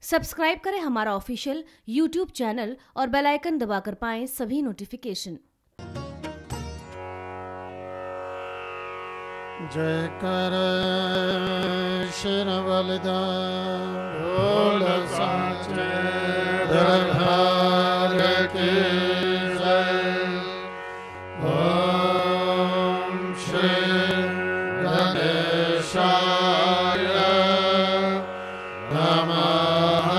Subscribe करें हमारा official YouTube channel और बेल आइकन दबाकर पाएं सभी नोटिफिकेशन। जय कर शिरवलदान भोल साचे दरबार की जय। ओम श्री गणेशाय नमः।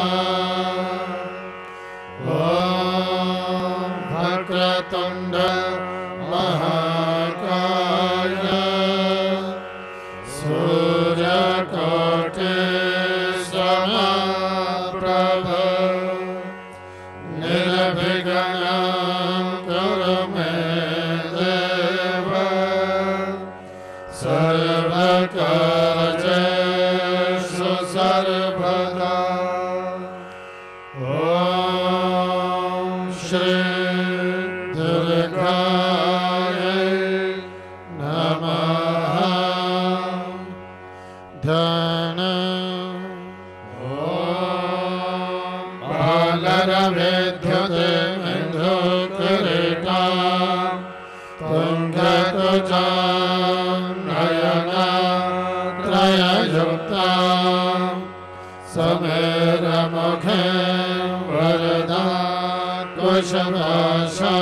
ओम वक्रतुंड महाकाय सूर्यकोटि समप्रभ निर्विघ्नं कुरु मे देव सर्वकार्येषु सर्वदा। ओम श्री दुर्गायै नमः। धन ओम बालरविद्युते मधुकरिता तुंगतुजा नयना त्रययुक्ता समेरमुखे वरदा कुशभाषा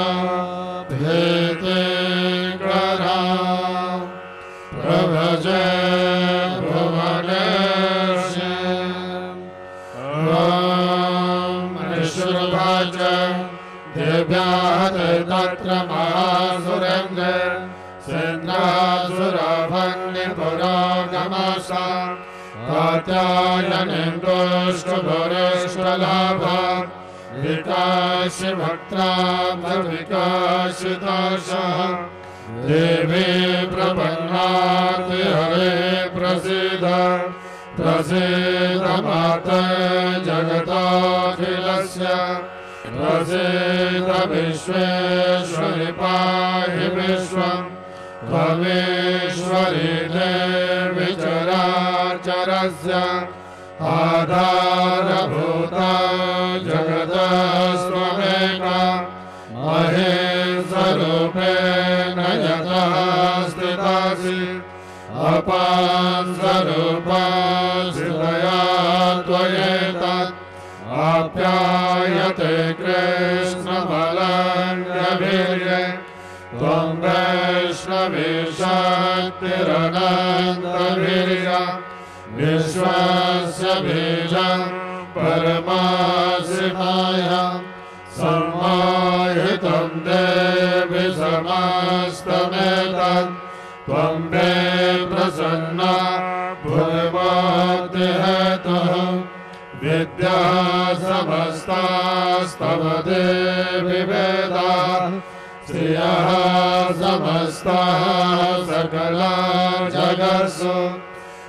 भीतिकरा प्रभजे तत्र महासुरेन्द्र सेन्द्रासुरभन्निपुरोगमसा कात्यायनेन्दुष्टभुरेष्टलाभा विकासि भक्त्राब्धविकासिताशः देवी प्रपन्नाति हरे प्रसीद प्रसीद माते जगताखिलस्य प्रसीद विश्वेश्वरि पाहि विश्वं त्वमेश्वरि देवि चराचरस्य आधारभूता जगतस्त्वमेका महेशरूपेण यथा स्थितासि अपांसरूपासितया त्वयेतत् आप्यायते कृष्णबलान्यवीर्ये त्वं वैष्णवी शक्तिरनन्तवीर्या विश्वस्य बीजं परमासिमाया सम्मोहितं देवि समस्तमेतत् त्वं मे प्रसन्ना भुविमुक्तिहेतुः विद्या समस्तास्तव देवि वेदाः श्रियः समस्ताः सकला जगत्सु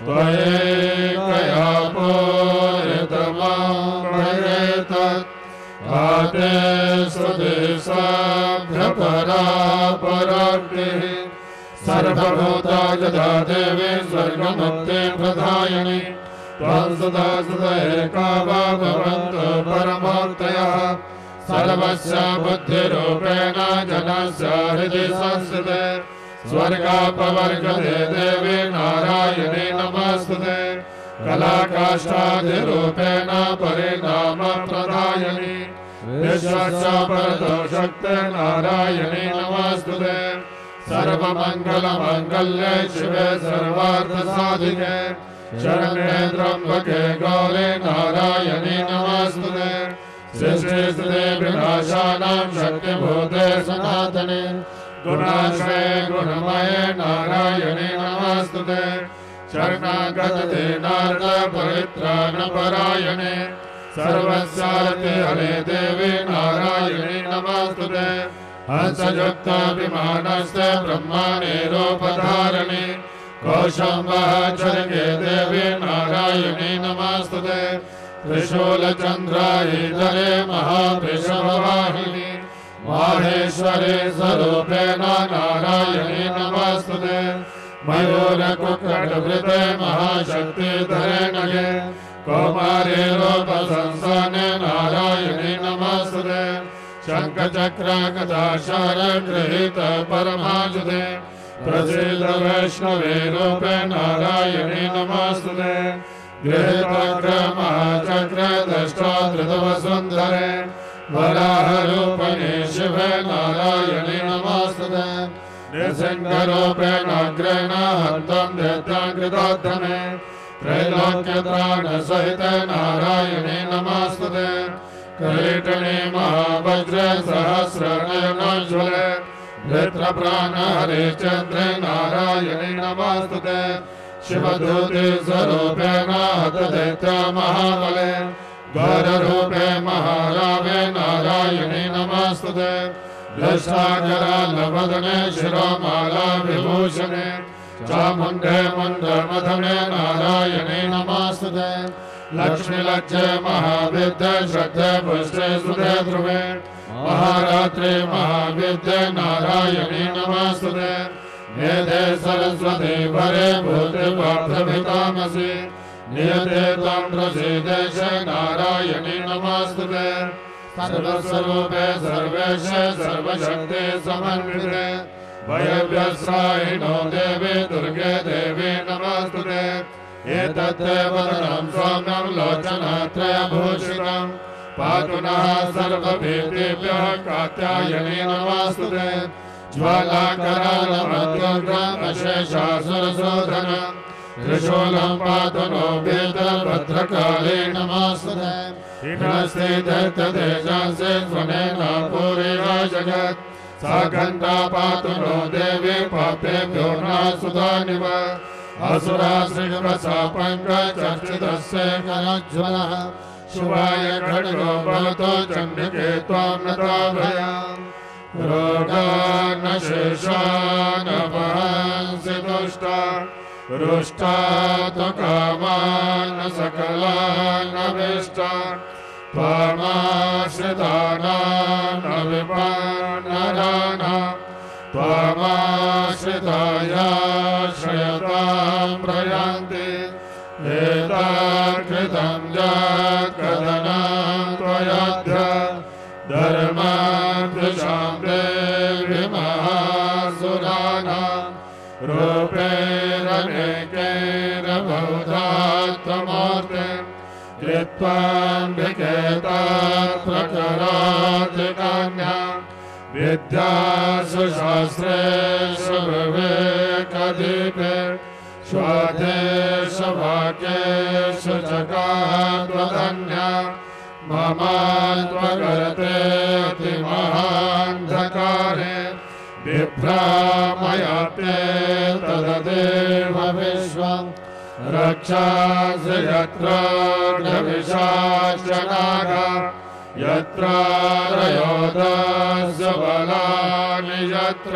त्वयैकया पूरितमं भजेतत् आते स्वदेशाभ्यपरा पराक्तिः सर्वभूताय यदा देवी स्वर्गमुक्तिं प्रदायिनी त्वं सदा सदा एका भवन्तु परमोक्तयः सर्वस्य बुद्धिरूपेण जनस्य हृदि संस्थिते स्वर्गापवर्गदे देवी नारायणी नमस्तुते कलाकाष्ठादिरूपेण परिणामप्रदायिनी विश्वस्य परतो शक्ते नारायणी नमस्तुते सर्वमङ्गलमाङ्गल्ये शिवे सर्वार्थसाधिके शरण्ये त्र्यम्बके गौरी नारायणी नमस्तुते सृष्टिस्थिति विनाशानां शक्तिभूते सनातने गुणाश्रये गुणमये नारायणी नमस्तुते शरणागते नारद परित्राणपरायणे सर्वस्यार्थे हरे देवी नारायणी नमस्तुते हंसयुक्ता विमानस्ते ब्रह्माणे रूपधारिणे कौशम्बहचरगे देवी नारायणी नमस्तुते त्रिशूलचन्द्रायुधरे महावृषभवाहिनी माहेश्वरी स्वरूपेण नारायणी नमस्तुते मयूरकुक्कुटवृते महाशक्तिधरे नगे कौमारी रूप संस्थाने नारायणी नमस्तुते शंखचक्र गदा शरगृहीत परमाजुते प्रसीद वैष्णवे रूपे नारायणी नमस्तुते गृहीतग्र महाचक्र दष्टा धृतवसुन्धरे वराहरूपिणे शिवे नारायणी नमस्तुते नृसिंहरूपेण अग्रेण हन्तं दैत्याङ्कृतोद्धमे त्रैलोक्यत्राणसहिते नारायणी नमस्तुते किरीटिने महावज्रे सहस्रनयनोज्ज्वले नेत्रप्राणहरिश्चन्द्रे नारायणी नमस्तुते शिवदूते स्वरूपेण हतदैत्य महाबले गौररूपे महारावे नारायणी नमस्तुते दशाकरालवदने शिरोमाला विभूषणे चामुण्डे मुण्डमथने नारायणी नमस्तुते लक्ष्मीलज्जे महाविद्ये श्रद्धे पुष्टे सुधे ध्रुवे महारात्रे महाविद्ये नारायणी नमस्तुते मेधे सरस्वती भरे भूते पार्थभितामसि नियते त्वं प्रसीदेश नारायणी नमस्तुते सर्वस्वरूपे सर्वेशे सर्वशक्ते समन्विते वयव्यस्रायिणो देवी दुर्गे देवी नमस्तुते एतत्ते वदनं सौम्यं लोचनत्रयभूषितं पातु नः सर्वभीतिभ्यः कात्यायनी नमस्तुते ज्वालाकरालमत्युग्रमशेषासुरशोधनं त्रिशूलं पातु नो भीतभद्रकाली नमस्तुते हिनस्ते दैत्यदेशांसे स्वनेन पूरिता जगत् सा घण्टा पातु नो देवी पापेभ्यो नासुधानिव असुराश्रीप्रसापङ्कचर्चितस्य करोज्ज्वलः शुभाय खड्गो भवतो चण्डिके त्वां नताभयाम् रोगान्नशेषानपहंसि दुष्टा रुष्टा तु कामान् सकलानभीष्टान् त्वामाश्रितानां विपन्नराणां त्वामाश्रितायाश्रयतां प्रयान्ति एताकृतं जगदनं त्वयाद्य धर्माद्विषां देवी महासुराणां रूपेरनेकैरबहुधात्ममूर्तिं कृत्वाम्बिकेतात् प्रकराधिकान्यां विद्यासु शास्त्रेषु विवेकदीपे स्वादेषु वाक्येषु जगात्वधन्या ममात्मगर्तेऽति महान्धकारे बिभ्रामयाते तददेव विश्वं रक्षासि यत्र गविषाश्चनागा यत्र रयोधस्य बलानि यत्र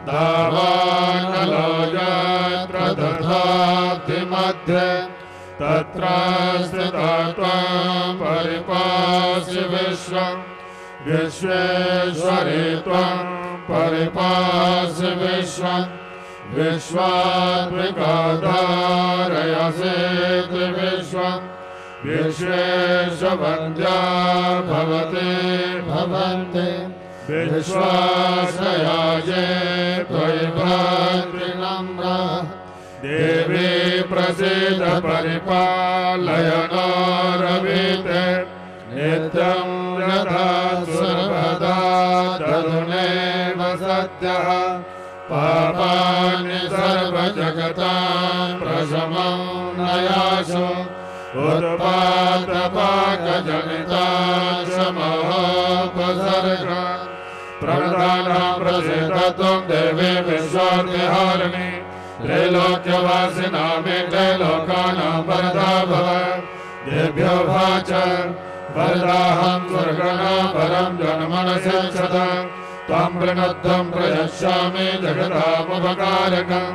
दावानलो यत्र दधाति मध्ये तत्र स्थिता त्वं परिपासि विश्वं विश्वेश्वरी त्वं परिपासि विश्वं विश्वात्मिका धारयसीति विश्वं विश्वेशवन्द्या भवति भवन्ति विश्वाश्रयाये त्वयि भद्रिनम्रा देवी प्रसीद परिपालय नोरवीते नित्यं यथा सर्वदा तदुनेव सद्यः पापानि सर्वजगतां प्रशमं नयासु उत्पातपाकजनिताशमोपसर्ग प्रदानं प्रसीदत्वं देवी विश्वार्तिहारिणी त्रैलोक्यवासिनां त्रैलोकानां वरदा भव देभ्यो वाच वरदाहं स्वर्गणा परं जन्मनसि शतं त्वं प्रणद्धं प्रयच्छामि जगतामुपकारकं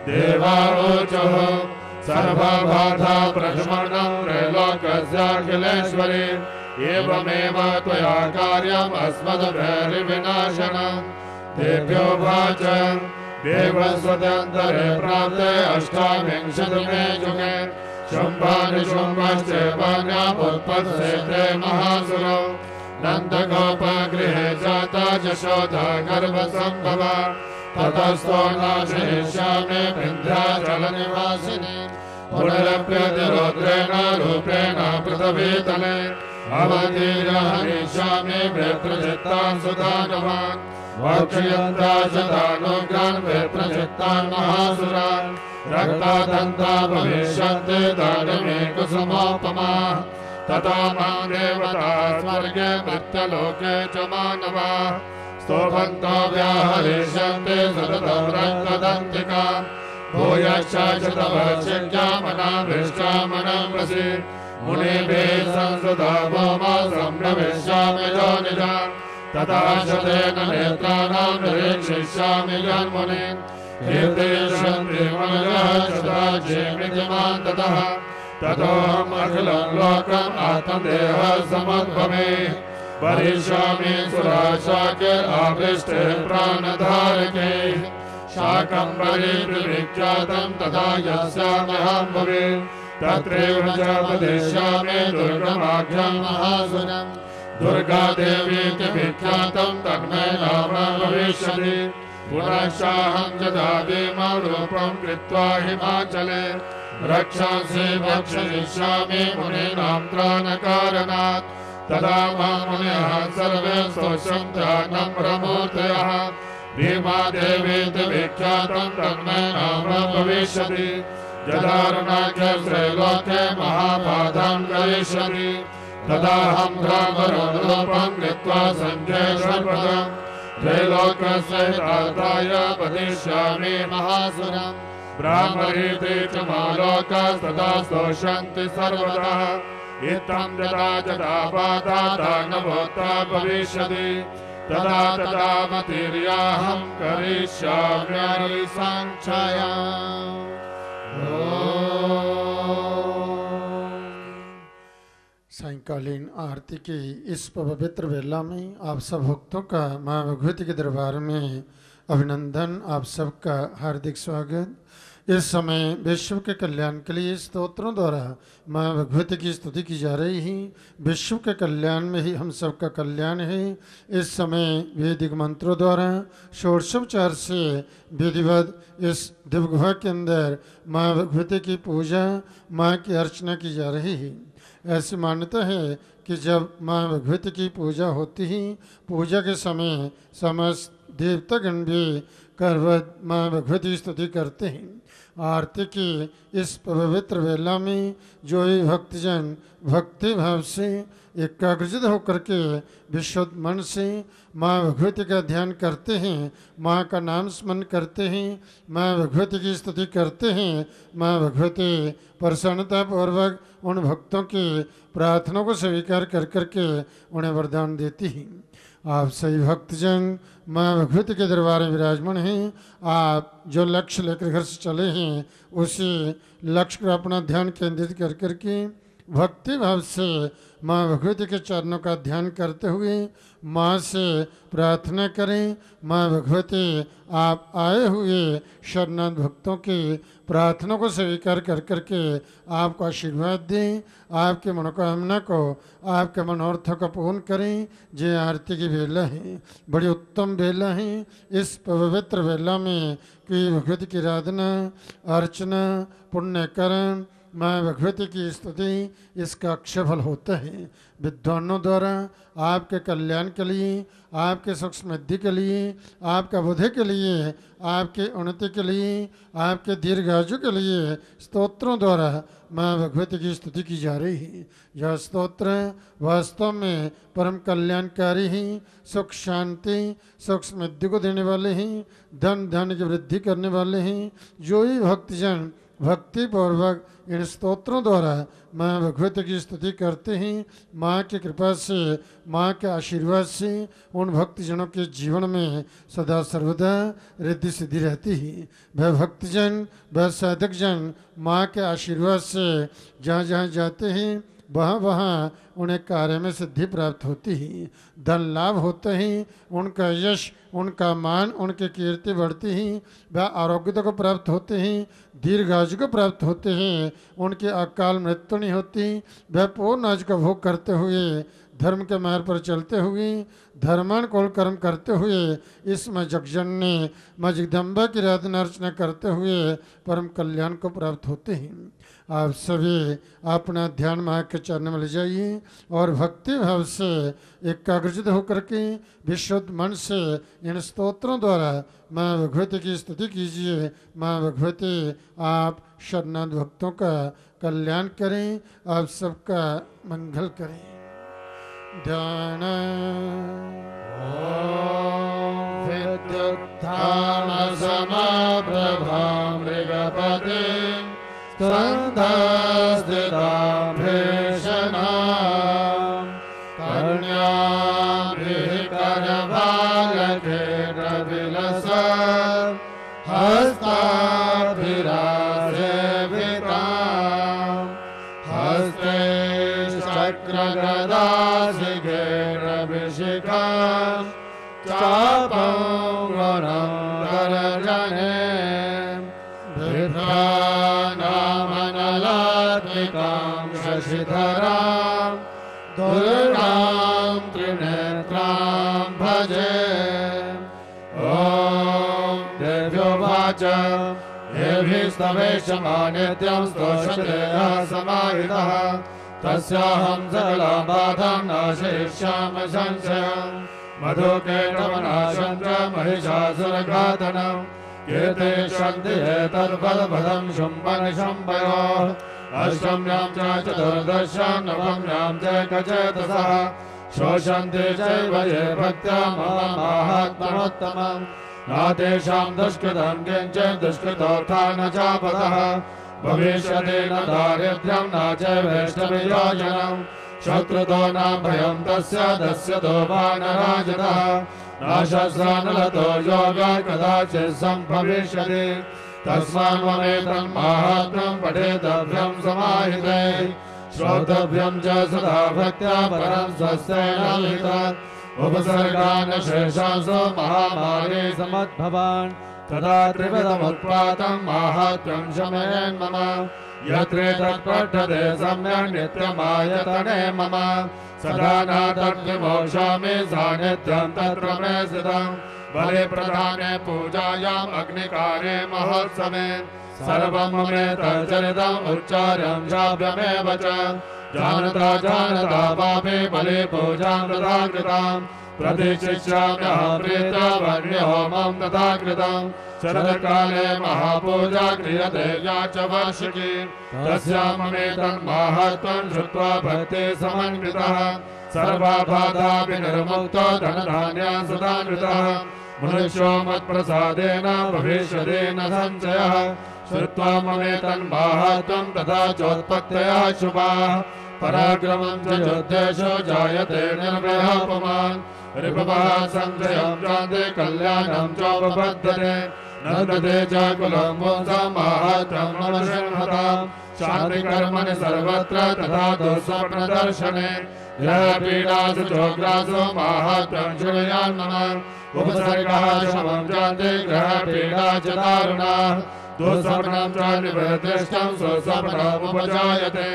देवावोचुः सर्वबाधा प्रशमनं त्रैलोक्यस्याखिलेश्वरी एवमेव त्वया कार्यम् अस्मद्भैर्विनाशनं तेभ्यो वाच देवस्वतन्त्रे प्राप्ते अष्टाविंशतिमे युगे शुम्भानिशुम्भश्चैवान्यामुत्पत्स्यते महासुरो नन्दगोपगृहे जाता यशोदा गर्भसम्भवा ततस्तो नाशयिष्यामि विन्ध्याचलनिवासिनी पुनरप्यतिरुद्रेण रूपेण पृथिवीतले अवतीर्य हनिष्यामि विप्रचित्तान् सुदानवान् वक्षयन्ता शतानुग्रान् विप्रचित्तान् महासुरान् रक्तादन्ता भविष्यन्ति दानमे कुसुमोपमाः तथा मां देवता स्वर्गे मृत्यलोके च मानवाः स्तोभन्तो व्याहरिष्यन्ति सततं रक्तदन्तिकाम् भूयश्च शतवर्षिज्ञामनाभृष्टामनम्रसि मुनिभिः संसुता भौमा सम्प्रविश्यामि योनिजाम् तथा शतेन नेत्राणां निरीक्षिष्यामि जन्मुनीन् कीर्तयिष्यन्ति मनयः शताजीविति मां ततः ततोऽहम् अखिलं लोकम् आत्मदेहः समुद्भवे वरिष्यामि सुराशाके आवृष्टे प्राणधारके शाकम्भरी विख्यातं तथा यस्यामहं भवे तत्रैव च वदिष्यामि दुर्गमाख्यं महासुरम् दुर्गादेवी च विख्यातं तन्मे नाम भविष्यति पुनश्चाहं यदा भीमं रूपं कृत्वा हिमाचले रक्षांसि भक्षयिष्यामि मुनीनां त्राणकारणात् तदा मां मुनयः सर्वे स्तोष्यन्त्यानम्रमूर्तयः भीमादेवीति विख्यातं तन्मे नाम भविष्यति यदारुणाख्यश्रीलोके महापादं करिष्यति तदाहं भ्रामरूपं कृत्वा सङ्ख्येश्वरपदं त्रैलोक्यसहिताय वदिष्यामि महासुरम् ब्राह्मणीति च मालोकास्तदा स्तोष्यन्ति सर्वदा इत्थं यदा यदा पादानभूता भविष्यति तदा तदा मतिर्याहं करिष्यामि साङ्ख्याम्। सायंकालीन आरती की इस पवित्र वेला में आप सब भक्तों का माँ भगवती के दरबार में अभिनंदन, आप सबका हार्दिक स्वागत। इस समय विश्व के कल्याण के लिए स्तोत्रों द्वारा माँ भगवती की स्तुति की जा रही है। विश्व के कल्याण में ही हम सबका कल्याण है। इस समय वैदिक मंत्रों द्वारा षोडशोपचार से विधिवत इस दिव्य गुफा के अंदर माँ भगवती की पूजा, माँ की अर्चना की जा रही है। ऐसी मान्यता है कि जब माँ भगवती की पूजा होती ही पूजा के समय समस्त देवतागण भी करवत माँ भगवती की स्तुति करते हैं। आरती की इस पवित्र वेला में जो ही भक्तजन भक्ति भाव से एकाग्रचित होकर के विशुद्ध मन से माँ भगवती का ध्यान करते हैं, माँ का नाम स्मरण करते हैं, माँ भगवती की स्तुति करते हैं, माँ भगवती प्रसन्नता पूर्वक उन भक्तों की प्रार्थना को स्वीकार कर करके उन्हें वरदान देती हैं। आप सभी भक्तजन माँ भगवती के दरबार में विराजमान हैं। आप जो लक्ष्य लेकर घर से चले हैं उसी लक्ष्य पर अपना ध्यान केंद्रित कर करके भक्ति भाव से माँ भगवती के चरणों का ध्यान करते हुए माँ से प्रार्थना करें। माँ भगवती आप आए हुए शरणागत भक्तों की प्रार्थना को स्वीकार कर करके आपको आशीर्वाद दें, आपके मनोकामना को, आपके मनोरथों का पूर्ण करें। जय आरती की वेला है, बड़ी उत्तम वेला है। इस पवित्र वेला में कि भगवती की आराधना, अर्चना, पुण्यकरण, माँ भगवती की स्तुति, इसका अक्षयफल होता है। विद्वानों द्वारा आपके कल्याण के लिए, आपके सुख समृद्धि के लिए, आपका बुद्धि के लिए, आपके उन्नति के लिए, आपके दीर्घायु के लिए स्तोत्रों द्वारा माँ भगवती की स्तुति की जा रही है। यह स्तोत्र वास्तव में परम कल्याणकारी ही, सुख शांति, सुख समृद्धि को देने वाले हैं, धन धान्य की वृद्धि करने वाले हैं। जो ही भक्तजन भक्ति पूर्वक इन स्तोत्रों द्वारा माँ भगवती की स्तुति करते हैं, माँ की कृपा से, माँ के आशीर्वाद से उन भक्तजनों के जीवन में सदा सर्वदा रिद्धि सिद्धि रहती है। वह भक्तजन, वह साधक जन माँ के आशीर्वाद से जहाँ जहाँ जाते हैं वहाँ वहाँ उन्हें कार्य में सिद्धि प्राप्त होती ही, धन लाभ होते ही उनका यश, उनका मान, उनकी कीर्ति बढ़ती ही, वह आरोग्यता को प्राप्त होते ही, दीर्घायु को प्राप्त होते हैं, उनकी अकाल मृत्यु नहीं होती, वह पूर्ण आयु का भोग करते हुए, धर्म के मार्ग पर चलते हुए, धर्मान कुल कर्म करते हुए, इस जगजननी माँ जगदम्बा की आराधना अर्चना करते हुए परम कल्याण को प्राप्त होते हैं। आप सभी अपना ध्यान माँ के चरण में ले जाइए और भक्ति भाव से एकाग्रचित होकर के विशुद्ध मन से इन स्तोत्रों द्वारा माँ भगवती की स्तुति कीजिए। माँ भगवती आप शरणागत भक्तों का कल्याण करें, आप सबका मंगल करें। ध्यान विद्युत्थान समप्रभा मृगपते स्कन्धस्थितां भीषणां कर्ण्याभिकरभालकेटविलसत् हस्ताभिरासेवितां हस्ते चक्रगदाशिखैरभिषिखां चापं वनं दर्जने बिभ्राणामनलात्मिकां शशिधरां दुर्गां त्रिनेत्रां भजे। ॐ देव्योवाच येभिस्तवेशमानित्यं स्तोषते यः समाहितः तस्याहं सकलां बाधां नाशयिष्यामि संशयम्। मधुकैटवनाशं च महिषासुरघातनं कीर्ते शन्ति एतद्बलभदं शुम्भनिशुम्भयोः। अष्टम्यां च चतुर्दश्यां नवम्यां च कचेतसः शोषन्ति चैव ये भक्त्या माहात्म्यमुत्तमम्। न तेषां दुष्कृतं किञ्चित् दुष्कृतोऽर्था न चापदः भविष्यति न दारिद्र्यं न च वैष्णवयोजनं। शत्रुतो न भयं तस्य दस्यतो वा न राजतः न शस्त्रो न लतो योगः कदाचित् सम्भविष्यति। तस्मान्ममेतं माहात्म्यं पठेतव्यं समाहिते श्रोतव्यं च सदा भक्त्या परं स्वस्तेन विहितम्। उपसर्गान् शेषांसो महामारी समद्भवान् तदा त्रिविधमुत्पातं माहात्म्यं शमयेन् मम। यत्रेतत् पठ्यते सम्यक् नित्यमायतने मम सदा न तद्विमोक्षामि सान्निध्यं तत्र मे स्थितम्। बलिप्रदाने पूजायाम् अग्निकार्ये महोत्सवे सर्वं ममेतच्चरितम् उच्चार्यं श्राव्यमेव च। जानता जानता पापे बलिपूजां तथा कृतां प्रतिशिष्याम्यहं प्रीत्या वह्निहोमं तथा कृतं। शरत्काले महापूजा क्रियते या च वार्षिकी तस्यां ममेतन्माहात्म्यं श्रुत्वा भक्तिः समन्वितः सर्वा बाधा विनिर्मुक्तो धनधान्या सुधान्वितः। मनुष्यो मत्प्रसादेन भविष्यति न संशयः श्रुत्वा ममेतन्माहात्म्यं तथा चोत्पत्तयः शुभाः। पराक्रमं च युद्धेषु जायते निर्भयः पुमान् रिपुवः संशयं जानते कल्याणं चोपपद्यते। नन्दते च कुलं पुंसां माहात्म्यं मम शृण्वताम्। शान्तिकर्मणि सर्वत्र तथा दुःस्वप्नदर्शने ग्रहपीडासु चोग्रासु माहात्म्यं शृणुयान् मम। उपसर्गः शमं जानते ग्रहपीडा च दारुणाः दुःस्वप्नं च निवृत्तिष्ठं सुस्वप्नमुपजायते।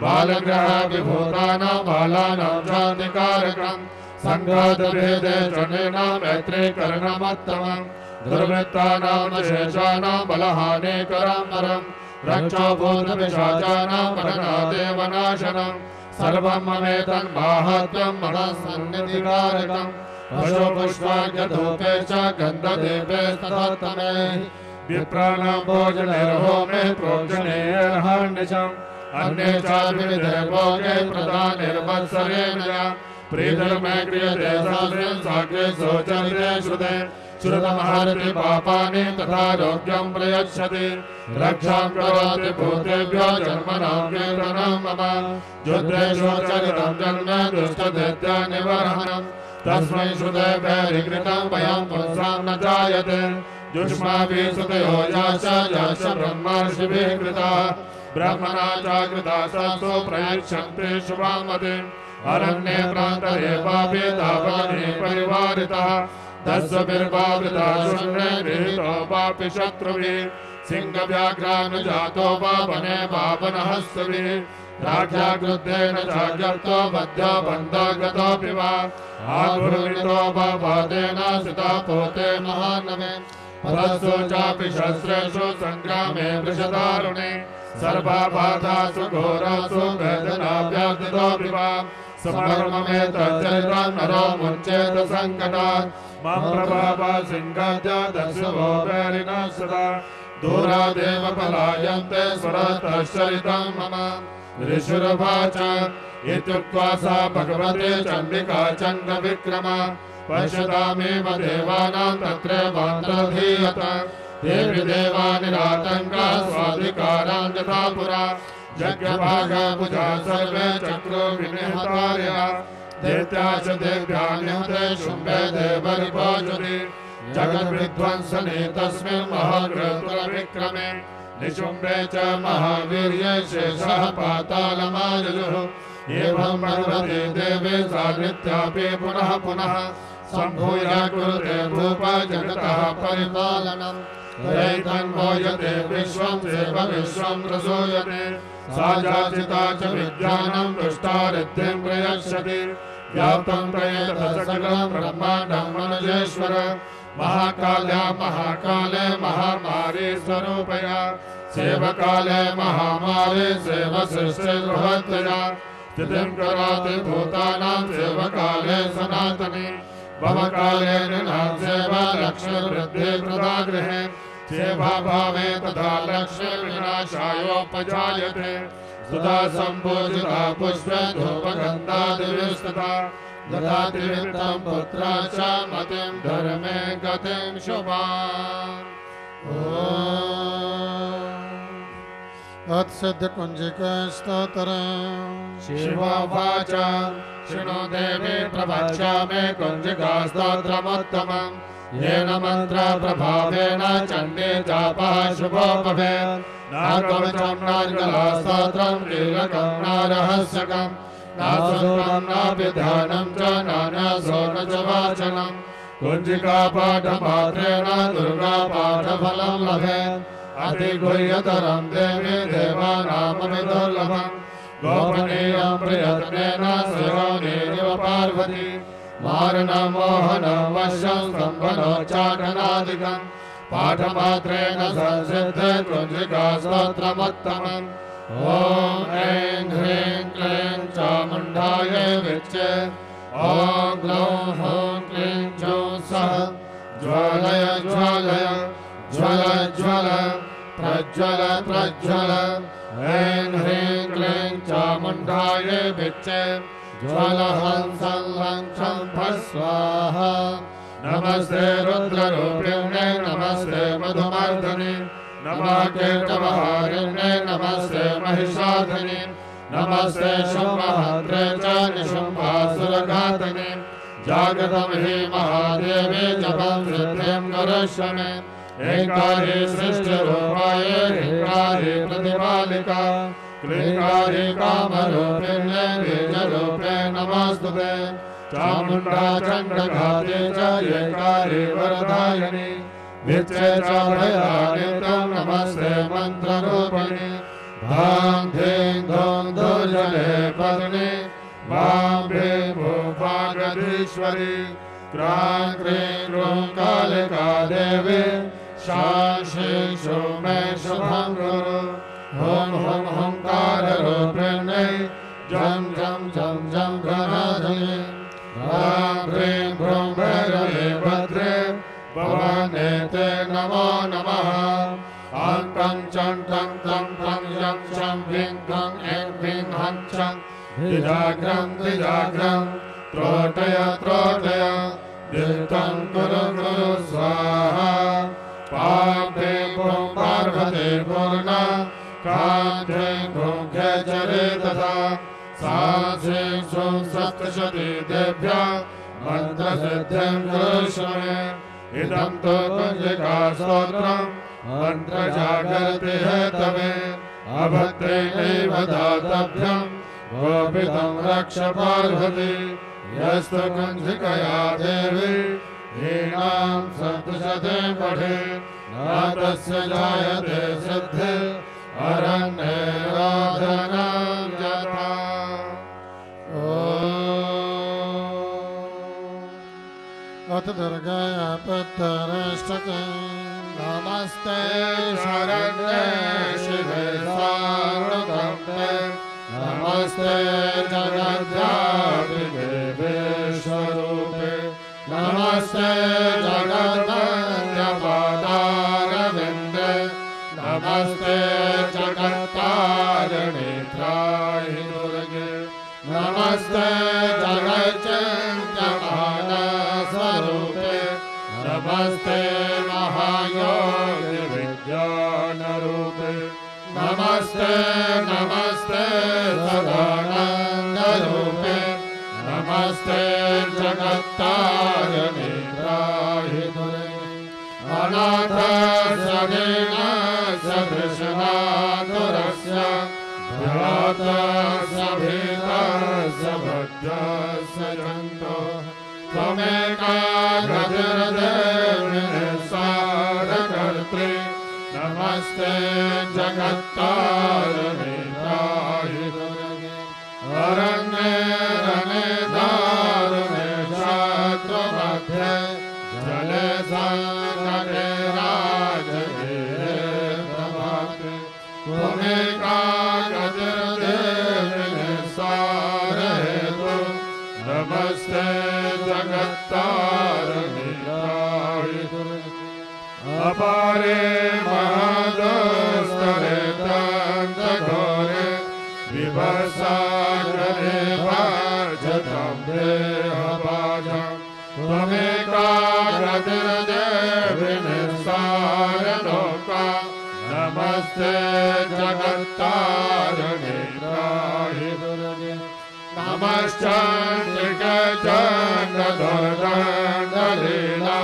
बालग्रह विभूतानां बालानां शान्तिकारकम् सङ्घातभेदे शनैनां मैत्रीकरणमुत्तमम्। दुर्वृत्तानां शेषाणां बलहानिकरं वरम् रक्षोभूतपिशाचानां मरणादेव नाशनम्। सर्वं ममेतन्माहात्म्यं मनःसन्निधिकारकम्। पशुपुष्पार्घ्यधूपे च गन्धदीपे तथोत्तमे विप्राणां भोजनैर्होमे प्रोक्षणैर्हर्निशम्। अन्ये च विविधे भोगे प्रदानेर्वत्सरेण प्रीतिर्मे क्रियते सहस्रेण साग्रे सोचरिते श्रुते। श्रुतमहरति पापानि तथा रोग्यं प्रयच्छति। रक्षां करोति भूतेभ्यो जन्मनां कीर्तनं मम। युद्धेषु चरितं जन्म दुष्टदैत्य निवर्हनम्। तस्मै श्रुते वैरिकृतं भयं पुंसां न जायते। युष्माभिः श्रुतयो याश्च ब्रह्मर्षिभिः कृताः ब्रह्मणा जागृता सत्सु प्रयच्छन्ति शुभामतिम् अरण्ये प्रान्तरे पापे तापने परिवारितः दस्युभिर्वावृता शून्ये गृहीतो पापि शत्रुभिः सिंहव्याघ्रानुजातो पावने पावनहस्तभिः राख्याकृतेन चाग्यर्तो बद्धो बन्धो गतोऽपि वा आगुरुवितो पापादेन सितापोते महानवे फलस्सु चापि शस्त्रेषु सङ्ग्रामे वृषदारुणे सर्वाबाधासु घोरासु वेदनाव्याधितोऽपि वा समर्ममेतच्चरितं नरो मुच्येत सङ्कटात् मम प्रभावा सिंहाद्यादस्युवो वैरिणः सदा दूरादेव पलायन्ते स्वरतश्चरितं मम ऋषुरुवाच इत्युक्त्वा सा भगवती चण्डिका चण्डविक्रमा पश्यतामेव देवानां तत्रैवान्तरधीयत देवी देवा निरातङ्का स्वाधिकारां यथा पुरा यज्ञभागभुजा सर्वे चक्रो विनिहतार्यः दैत्या च देव्यान्यते शुम्भे देवरिपोजुति जगद्विध्वंसने तस्मिन् महाग्रहविक्रमे निशुम्भे च महावीर्ये शेषः पातालमायुः एवं भगवती देवी सा नित्यापि पुनः पुनः सम्भूय कुरुते भूप जगतः परिपालनम् तैतन्मोयते विश्वं सेव विश्वं प्रसूयते सा जाचिता च विज्ञानं दुष्टारिद्धिं प्रयच्छति व्याप्तं प्रयतः सकलं ब्रह्माण्डं मनुजेश्वर महाकाल्या महाकाले महामारी स्वरूपया सेवकाले महामारी सेवसृष्टिर्भवत्यया स्थितिं करोति भूतानां सेवकाले सनातनी भवकाले नृणां सेवा लक्ष्मीवृद्धि प्रदागृहे सेवाभावे तथा लक्ष्मीविनाशायोपजायते सुधा सम्पूजिता पुष्पे धूपगन्धादिविस्तता ददाति वित्तं पुत्रा च मतिं धर्मे गतिं शुभाम् अत्सिद्धकुञ्जिकास्तोत्रम् शिवोवाच शृणु देवी प्रवक्ष्यामि कुञ्जिकास्तोत्रमुत्तमम् येन मन्त्रप्रभावेन चण्डी जापः शुभो भवेत् न कवचं नार्गलास्तोत्रं कीलकं न रहस्यकम् न सूत्रं नापि ध्यानं च नान्यसो न च वाचनम् कुञ्जिकापाठमात्रेण दुर्गापाठफलं लभेत् अतिगुह्यतरं देवी देवानामपि दुर्लभम् गोपनीयं प्रयत्नेन शिरोनीरिव पार्वती मारणं मोहनं वश्यं स्तम्भनोच्चाटनादिकम् पाठमात्रेण संसिद्धे कुञ्जिकास्तोत्रमुत्तमम् ॐ ऐं ह्रीं क्लीं चामुण्डाय विच्चे ॐ ग्लौं हौं क्लीं जौं सः ज्वालय ज्वालय ज्वल ज्वल प्रज्वल प्रज्वल ऐं ह्रीं क्लीं चामुण्डाय विच्चे ज्वल हंसं लङ्घं स्वाहा नमस्ते रुद्ररूपिण्ये नमस्ते मधुमर्दने नमः केटवहारिण्ये नमस्ते महिषाधने नमस्ते शुम्भहन्त्रे च निशुम्भासुरघातने जागतं हि महादेवे जपं सिद्धिं करिष्यामि ऐङ्कारी सृष्टिरूपाय ह्रीङ्कारी प्रतिपालिका क्लीङ्कारी कामरूपिण्ये बीजरूपे नमोऽस्तुते चामुण्डा चण्डघाते च ऐङ्कारी वरदायिनी विच्चे च भयानितं नमस्ते मन्त्ररूपिणी धां धीं धूं दुर्जने पत्नी वां भीं भूभागधीश्वरी क्रां क्रीं क्रूं कालिका देवी शां श्रीं शूं मे शुभं कुरु हुं हुं हुंकाररूपिण्यै जं जं जं जं गणाधिनि ह्रां ह्रीं भ्रूं भैरवे भद्रे भवाने ते नमो नमः ं कं चं ठं तं ठं यं शं ह्रीं क्लं ऐं ह्रीं हं छं द्विजाग्रं द्विजाग्रं त्रोटय त्रोटय दिष्टं कुरु कुरु स्वाहा पापे भूं पार्वती पूर्णा कान्धे भूङ्खेचरे तथा सा श्रीं श्रूं सप्तशती देव्या मन्त्रसिद्धिं करिष्यामि इदं तु कुञ्जिकास्तोत्रम् मन्त्रजागृति हेतवे अभद्रेणैव दातव्यं गोपितं रक्ष पार्वती यस्तु कुञ्जिकया देवी हीनां सप्तशते पठे न तस्य जायते सिद्धि अरण्ये राधनं यथा। अथ दुर्गाया पुत्रष्टके नमस्ते शरण्ये शिवे सानुकम्पे नमस्ते जगद्व्यापिके विश्वरूपे नमस्ते जगद्वन्द्यपादारविन्दे नमस्ते जगत्तारिणि त्राहि दुर्गे नमस्ते जगच्चिन्त्यमानस्वरूपे नमस्ते महायोगि विज्ञानरूपे नमस्ते नमस्ते सदानन्दरूपे नमस्ते जगत्तारिणि त्राहि दुर्गे अनाथस्य दीनस्य कृष्णातुरस्य भ्रातस्य भीतस्य भक्तस्य जन्तोः त्वमेका गतिर्देवी निस्सारकर्त्री नमस्ते जगत्तारिणि त्राहि दुर्गे अरण्ये रणे दारुणे शत्रुमध्ये जले सङ्कटे राजगीरे प्रभाते त्वमेका गतिर्देवी निस्सारहेतु नमस्ते जगत्तारिणि त्राहि दुर्गे अपारे महदस्तरे तन्तघोरे विभत्सागरे भजतं देहभाजं त्वमेका गतिर्देवी निस्सारलोका नमस्ते जगत्तारिणि त्राहि दुर्गे नमश्चण्डिकचण्डदुर्दण्डलीला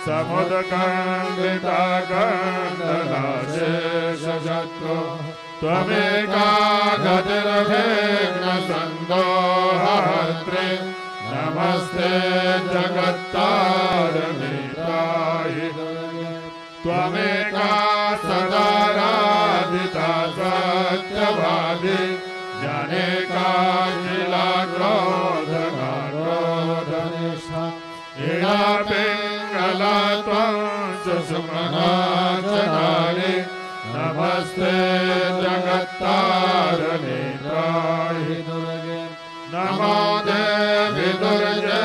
समुद्रखण्डिता गण्डनाशेषशत्रो त्वमेका गतिर्विघ्नसन्दोहहर्त्री नमस्ते जगत्तारिणि त्राहि दुर्गे त्वमेका सदाराधिता सत्यवादी जनेका किला क्रोधनिष्ठा इडा पिङ्गला त्वं सुषुम्ना च नारी नमस्ते जगत्तारिणि त्राहि दुर्गे नमो देवी दुर्गे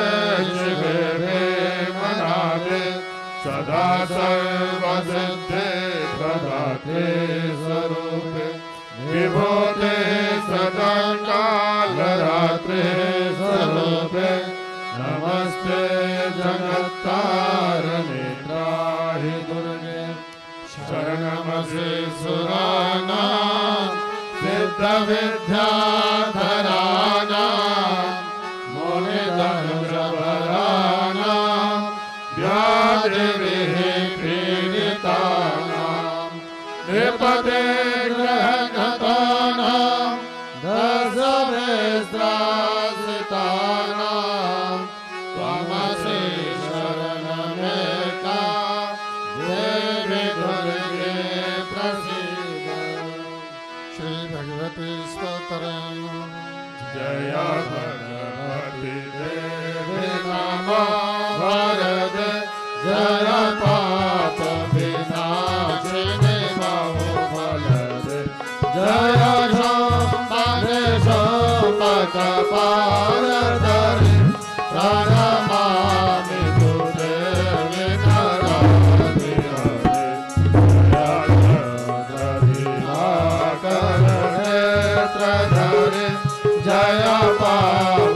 शिवे भीमनाथे सदा सर्वसिद्धि प्रदाते स्वरूपे विभूते सदा कालरात्रे स्वरूपे नमस्ते जगत्तारिणि त्राहि दुर्गे शरणमसि सुराणां सिद्धविद्याधराणां मुनिधनुषवराणां व्याधिभिः पीडितानां नृपते ग्रहगतानां दशविस्त्रासितानां त्वमसि शरणमेका देवी दुर्गे प्रसीद। श्री भगवती स्तोत्रम् जय भगवती देवी नमो वरदे जय पाप विनाशिनी बहुफलदे जय पारधरि प्रणमामि तु देवी नराधि जय पाप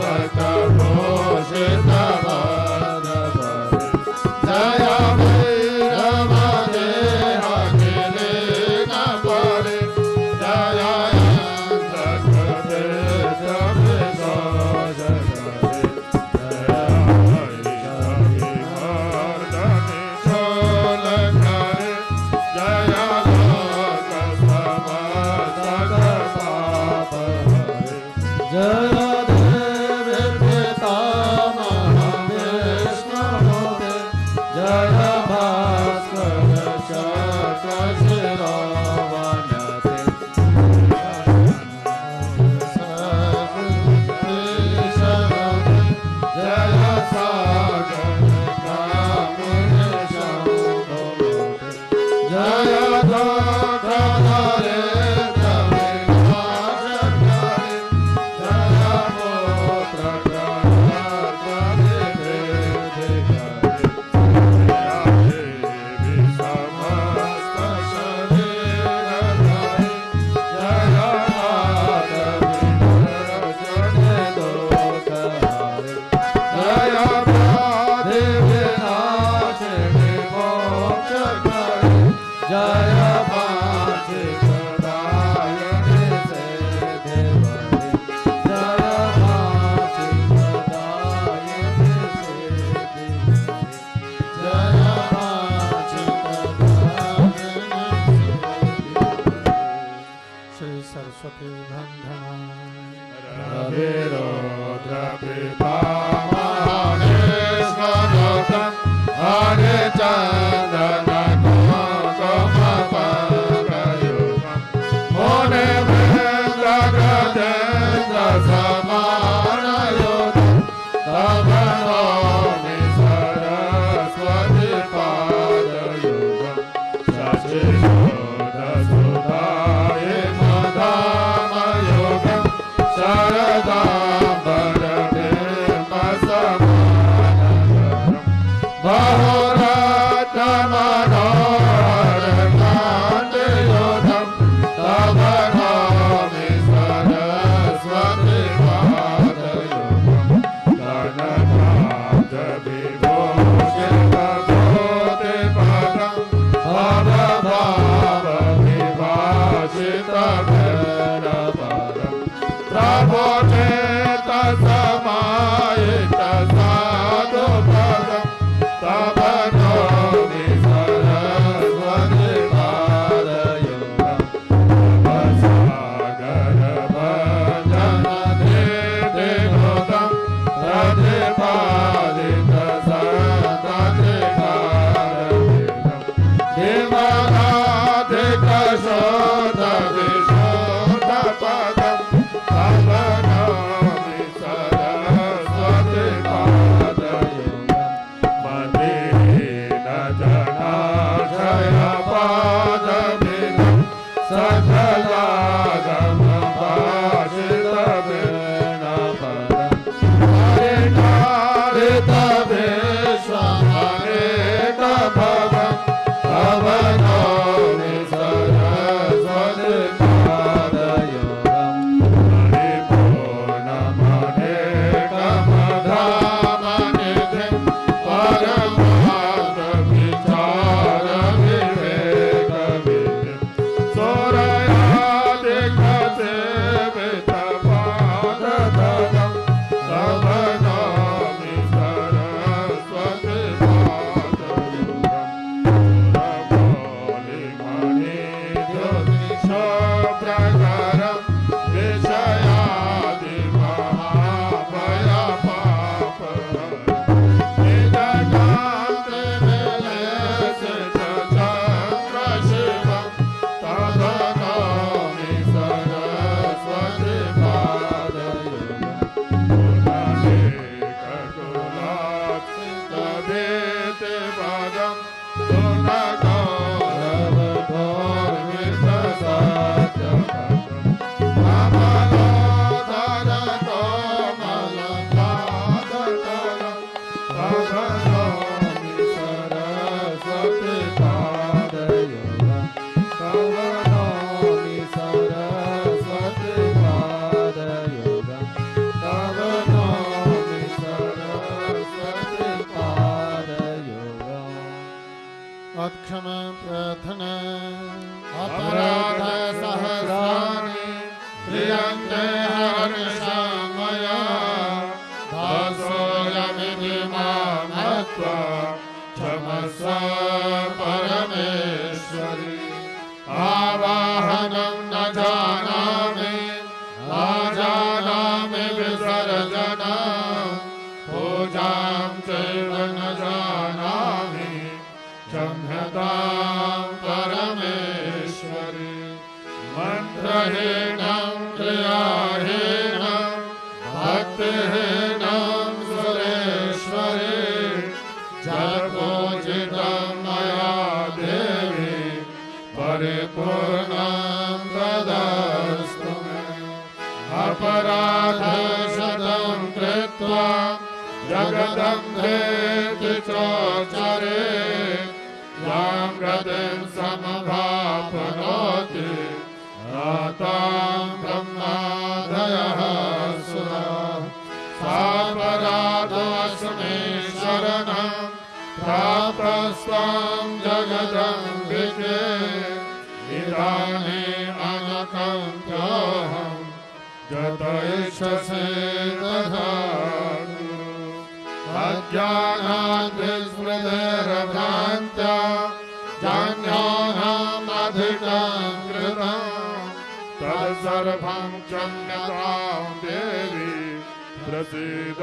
प्रसीद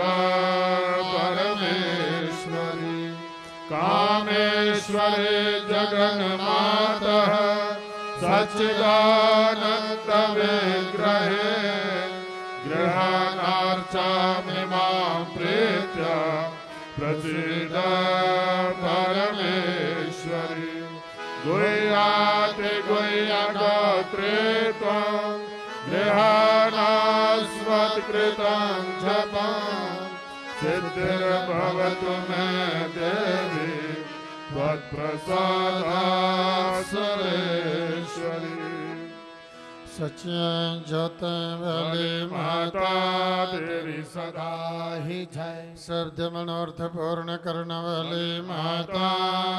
परमेश्वरी कामेश्वरी जगन्मातः सच्चिदानन्द विग्रहे गृहाणार्चामिमां प्रीत्य प्रसीद परमेश्वरी गुह्याति गुह्यगोत्रे त्वं गृहाणास्मत्कृतं जपं सिद्धिर्भवतु मे देवी त्वत्प्रसादात् सुरेश्वरी सच्चे ज्योति वाली माता तेरी सदा ही जय शब्द मनोर्थ पूर्ण करने वाली माता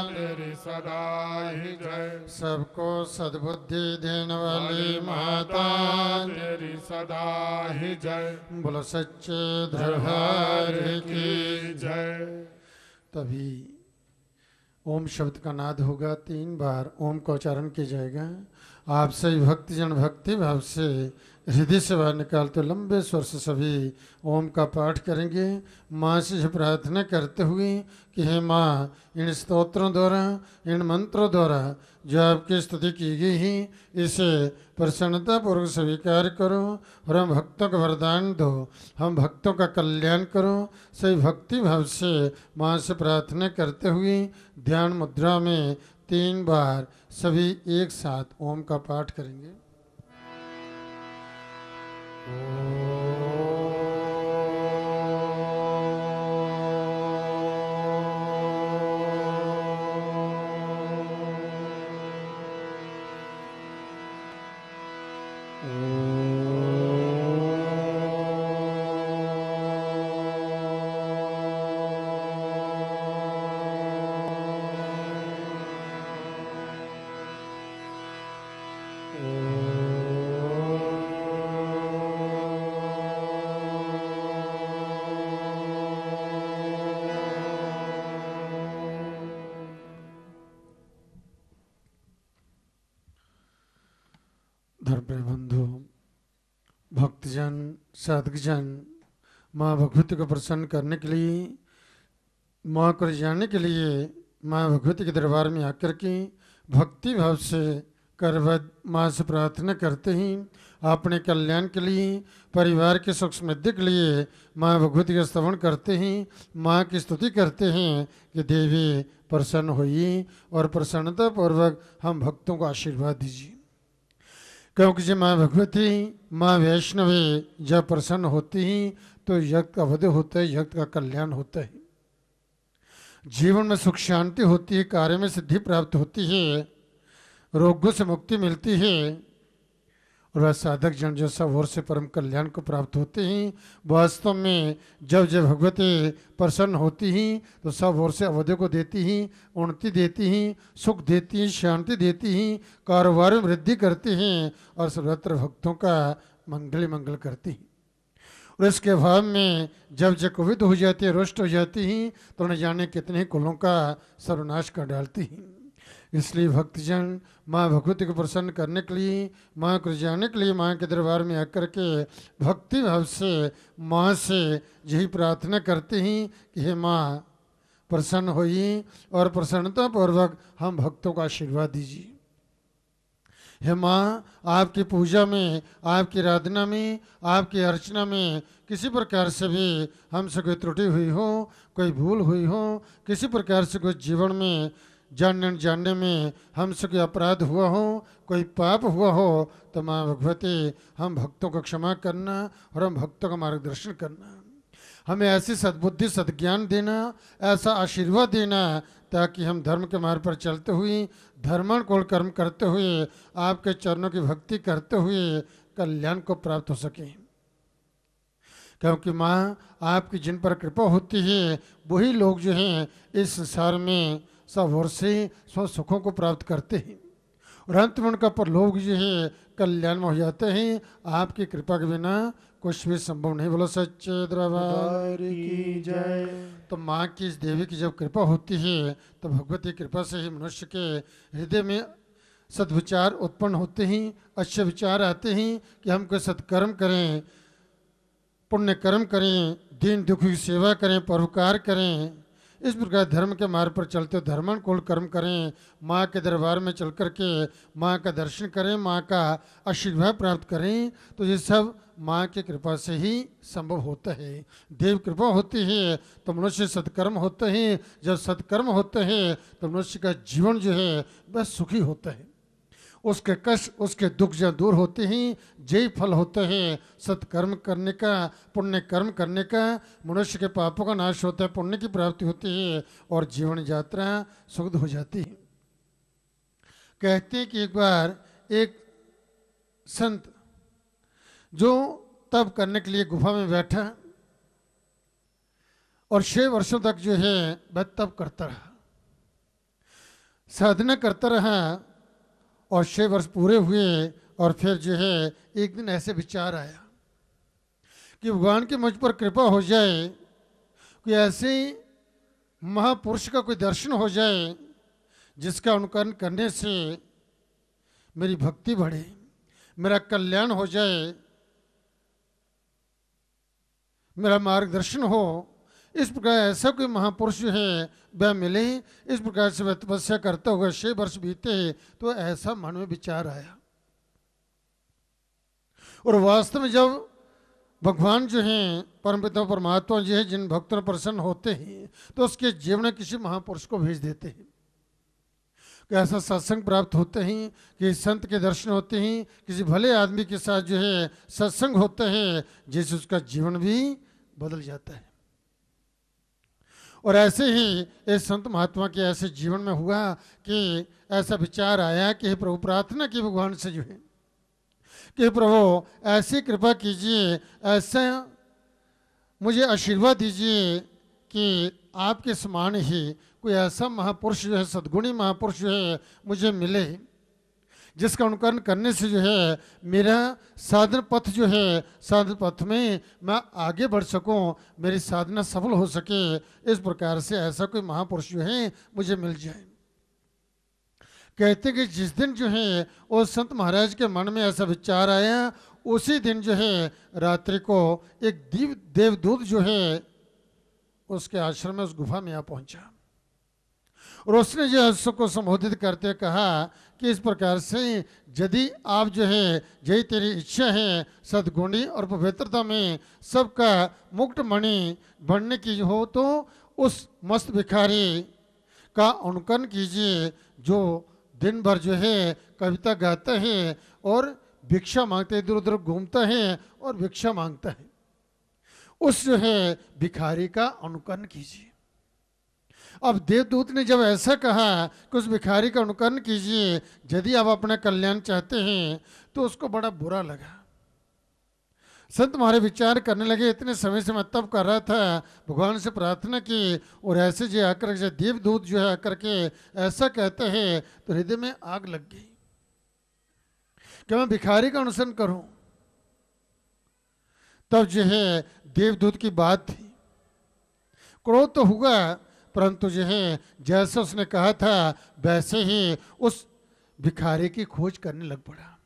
तेरी सदा ही जय सबको सद्बुद्धि देने वाली माता तेरी सदा ही जय बोलो सच्चे दरबार की जय। तभी ओम शब्द का नाद होगा, 3 बार ओम का उच्चारण किया जाएगा। आप सभी भक्तजन भक्ति भाव से हृदय से बाहर निकालते लंबे स्वर से सभी ओम का पाठ करेंगे, माँ से प्रार्थना करते हुए कि हे माँ, इन स्तोत्रों द्वारा, इन मंत्रों द्वारा जो आपकी स्तुति की गई है, इसे प्रसन्नतापूर्वक स्वीकार करो और हम भक्तों का वरदान दो, हम भक्तों का कल्याण करो। सही भक्ति भाव से माँ से प्रार्थना करते हुए ध्यान मुद्रा में 3 बार सभी एक साथ ओम का पाठ करेंगे। धर्म बंधु भक्तजन साधकजन माँ भगवती को प्रसन्न करने के लिए, माँ को जाने के लिए माँ भगवती के दरबार में आकर के भक्ति भाव से करवद माँ से प्रार्थना करते ही अपने कल्याण के लिए, परिवार के सुख समृद्धि के लिए माँ भगवती का स्तवन करते ही माँ की स्तुति करते हैं कि देवी प्रसन्न होइए और प्रसन्नता पूर्वक हम भक्तों को आशीर्वाद दीजिए। क्योंकि जब माँ भगवती माँ वैष्णवी जब प्रसन्न होती ही तो यज्ञ का वध होता है, यज्ञ का कल्याण होता है, जीवन में सुख शांति होती है, कार्य में सिद्धि प्राप्त होती है, रोगों से मुक्ति मिलती है और वह साधक जन जो सब ओर से परम कल्याण को प्राप्त होते हैं। वास्तव में जब जब भगवती प्रसन्न होती ही तो सब ओर से अवधि को देती ही, उन्नति देती ही, सुख देती ही, शांति देती ही, कारोबार में वृद्धि करती हैं और सर्वत्र भक्तों का मंगल मंगल करती हैं। और इसके अभाव में जब जब कुपित हो जाती है, रुष्ट हो जाती हैं तो न जाने कितने ही कुलों का सर्वनाश कर डालती हैं। इसलिए भक्तजन माँ भगवती को प्रसन्न करने के लिए, माँ को जाने के लिए माँ के दरबार में आकर के भक्ति भाव से माँ से यही प्रार्थना करते हैं कि हे माँ प्रसन्न होइए और प्रसन्नता पूर्वक हम भक्तों का आशीर्वाद दीजिए। हे माँ, आपकी पूजा में, आपकी आराधना में, आपकी अर्चना में किसी प्रकार से भी हमसे कोई त्रुटि हुई हो, कोई भूल हुई हो, किसी प्रकार से कोई जीवन में जानने जानने में हमसे कोई अपराध हुआ हो, कोई पाप हुआ हो तो माँ भगवती हम भक्तों को क्षमा करना और हम भक्तों का मार्गदर्शन करना, हमें ऐसी सद्बुद्धि सद्ज्ञान देना, ऐसा आशीर्वाद देना ताकि हम धर्म के मार्ग पर चलते हुए, धर्मानुकूल कर्म करते हुए, आपके चरणों की भक्ति करते हुए कल्याण को प्राप्त हो सके। क्योंकि माँ आपकी जिन पर कृपा होती है वही लोग जो हैं इस संसार में सब ओर से स्व सुखों को प्राप्त करते हैं और अंत में उनका परलोक जो है कल्याण में हो जाते हैं। आपकी कृपा के बिना कुछ भी संभव नहीं। बोलो सच्चे दरबार की जय। तो माँ की इस देवी की जब कृपा होती है तो भगवती कृपा से ही मनुष्य के हृदय में सद्विचार उत्पन्न होते हैं, अच्छे विचार आते हैं कि हम कोई सत्कर्म करें, पुण्य कर्म करें, दीन दुखी की सेवा करें, परोपकार करें। इस प्रकार धर्म के मार्ग पर चलते धर्मानुकूल कर्म करें, माँ के दरबार में चल कर के माँ का दर्शन करें, माँ का आशीर्वाद प्राप्त करें, तो ये सब माँ की कृपा से ही संभव होता है। देव कृपा होती है तो मनुष्य सत्कर्म होते हैं, जब सत्कर्म होते हैं तो मनुष्य का जीवन जो है वह सुखी होता है। उसके कष्ट, उसके दुख जब दूर होते हैं, यही फल होता है सत्कर्म करने का, पुण्य कर्म करने का। मनुष्य के पापों का नाश होता है, पुण्य की प्राप्ति होती है और जीवन यात्रा सुखद हो जाती है। कहते हैं कि एक बार एक संत जो तप करने के लिए गुफा में बैठा और 6 वर्षों तक जो है वह तप करता रहा, साधना करता रहा और 6 वर्ष पूरे हुए। और फिर जो है एक दिन ऐसे विचार आया कि भगवान की मुझ पर कृपा हो जाए, कोई ऐसे महापुरुष का कोई दर्शन हो जाए जिसका अनुकरण करने से मेरी भक्ति बढ़े, मेरा कल्याण हो जाए, मेरा मार्गदर्शन हो। इस प्रकार ऐसा कोई महापुरुष जो है वह मिले। इस प्रकार से वह तपस्या करता हुआ 6 वर्ष बीते तो ऐसा मन में विचार आया। और वास्तव में जब भगवान जो हैं परमपिता परमात्मा जो है जिन भक्तों पर प्रसन्न होते हैं तो उसके जीवन में किसी महापुरुष को भेज देते हैं कि ऐसा सत्संग प्राप्त होते हैं कि संत के दर्शन होते हैं, किसी भले आदमी के साथ जो है सत्संग होता है जिससे उसका जीवन भी बदल जाता है। और ऐसे ही इस संत महात्मा के ऐसे जीवन में हुआ कि ऐसा विचार आया कि हे प्रभु, प्रार्थना की भगवान से जो है कि प्रभु ऐसी कृपा कीजिए, ऐसा मुझे आशीर्वाद दीजिए कि आपके समान ही कोई ऐसा महापुरुष जो है, सद्गुणी महापुरुष जो है मुझे मिले, जिसका अनुकरण करने से जो है मेरा साधन पथ जो है, साधन पथ में मैं आगे बढ़ सकूं, मेरी साधना सफल हो सके। इस प्रकार से ऐसा कोई महापुरुष जो है मुझे मिल जाए। कहते कि जिस दिन जो है वो संत महाराज के मन में ऐसा विचार आया, उसी दिन जो है रात्रि को एक देवदूत जो है उसके आश्रम में, उस गुफा में आ पहुंचा और उसने जो है को संबोधित करते कहा कि इस प्रकार से यदि आप जो है यही तेरी इच्छा है सद्गुणी और पवित्रता में सबका मुक्त मणि बनने की हो, तो उस मस्त भिखारी का अनुकरण कीजिए जो दिन भर जो है कविता गाता है और भिक्षा मांगता है, इधर उधर घूमता है और भिक्षा मांगता है। उस जो है भिखारी का अनुकरण कीजिए। अब देवदूत ने जब ऐसा कहा कि उस भिखारी का अनुकरण कीजिए यदि आप अपना कल्याण चाहते हैं, तो उसको बड़ा बुरा लगा। संत हमारे विचार करने लगे, इतने समय से मैं तब कर रहा था, भगवान से प्रार्थना की और ऐसे जो आकर के देवदूत जो है आकर के ऐसा कहते हैं, तो हृदय में आग लग गई कि मैं भिखारी का अनुसरण करूं। तब जो है देवदूत की बात थी, क्रोध तो हुआ, परंतु जो है जैसे उसने कहा था वैसे ही उस भिखारी की खोज करने लग पड़ा।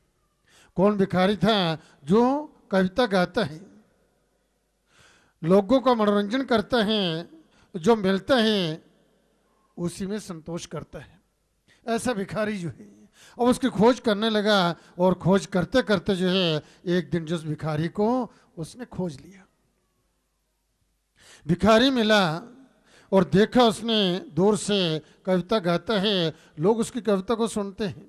कौन भिखारी था? जो कविता गाता है, लोगों का मनोरंजन करता है, जो मिलता है उसी में संतोष करता है, ऐसा भिखारी जो है। अब उसकी खोज करने लगा और खोज करते करते जो है एक दिन जिस भिखारी को उसने खोज लिया, भिखारी मिला और देखा उसने दूर से कविता गाता है, लोग उसकी कविता को सुनते हैं,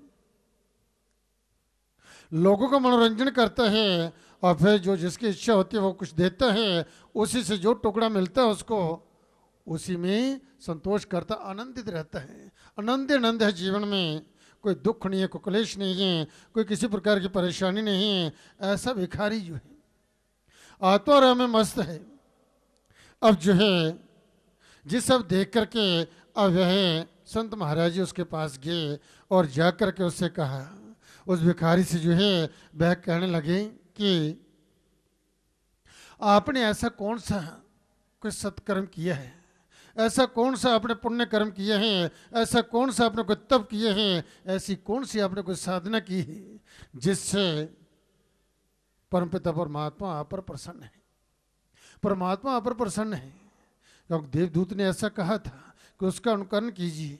लोगों का मनोरंजन करता है और फिर जो जिसकी इच्छा होती है वो कुछ देता है, उसी से जो टुकड़ा मिलता है उसको उसी में संतोष करता, आनंदित रहता है। आनंद है जीवन में, कोई दुख नहीं है, कोई क्लेश नहीं है, कोई किसी प्रकार की परेशानी नहीं है। ऐसा भिखारी जो है आत्मा में मस्त है। अब जो है जिस सब देख करके अब वह संत महाराज जी उसके पास गए और जा कर के उससे कहा, उस भिखारी से जो है वह कहने लगे कि आपने ऐसा कौन सा कोई सत्कर्म किया है, ऐसा कौन सा आपने पुण्य कर्म किए हैं, ऐसा कौन सा आपने कोई तप किए हैं, ऐसी कौन सी आपने कोई साधना की है जिससे परमपिता परमात्मा आप पर प्रसन्न है। परमात्मा आप पर प्रसन्न है, क्योंकि देवदूत ने ऐसा कहा था कि उसका अनुकरण कीजिए।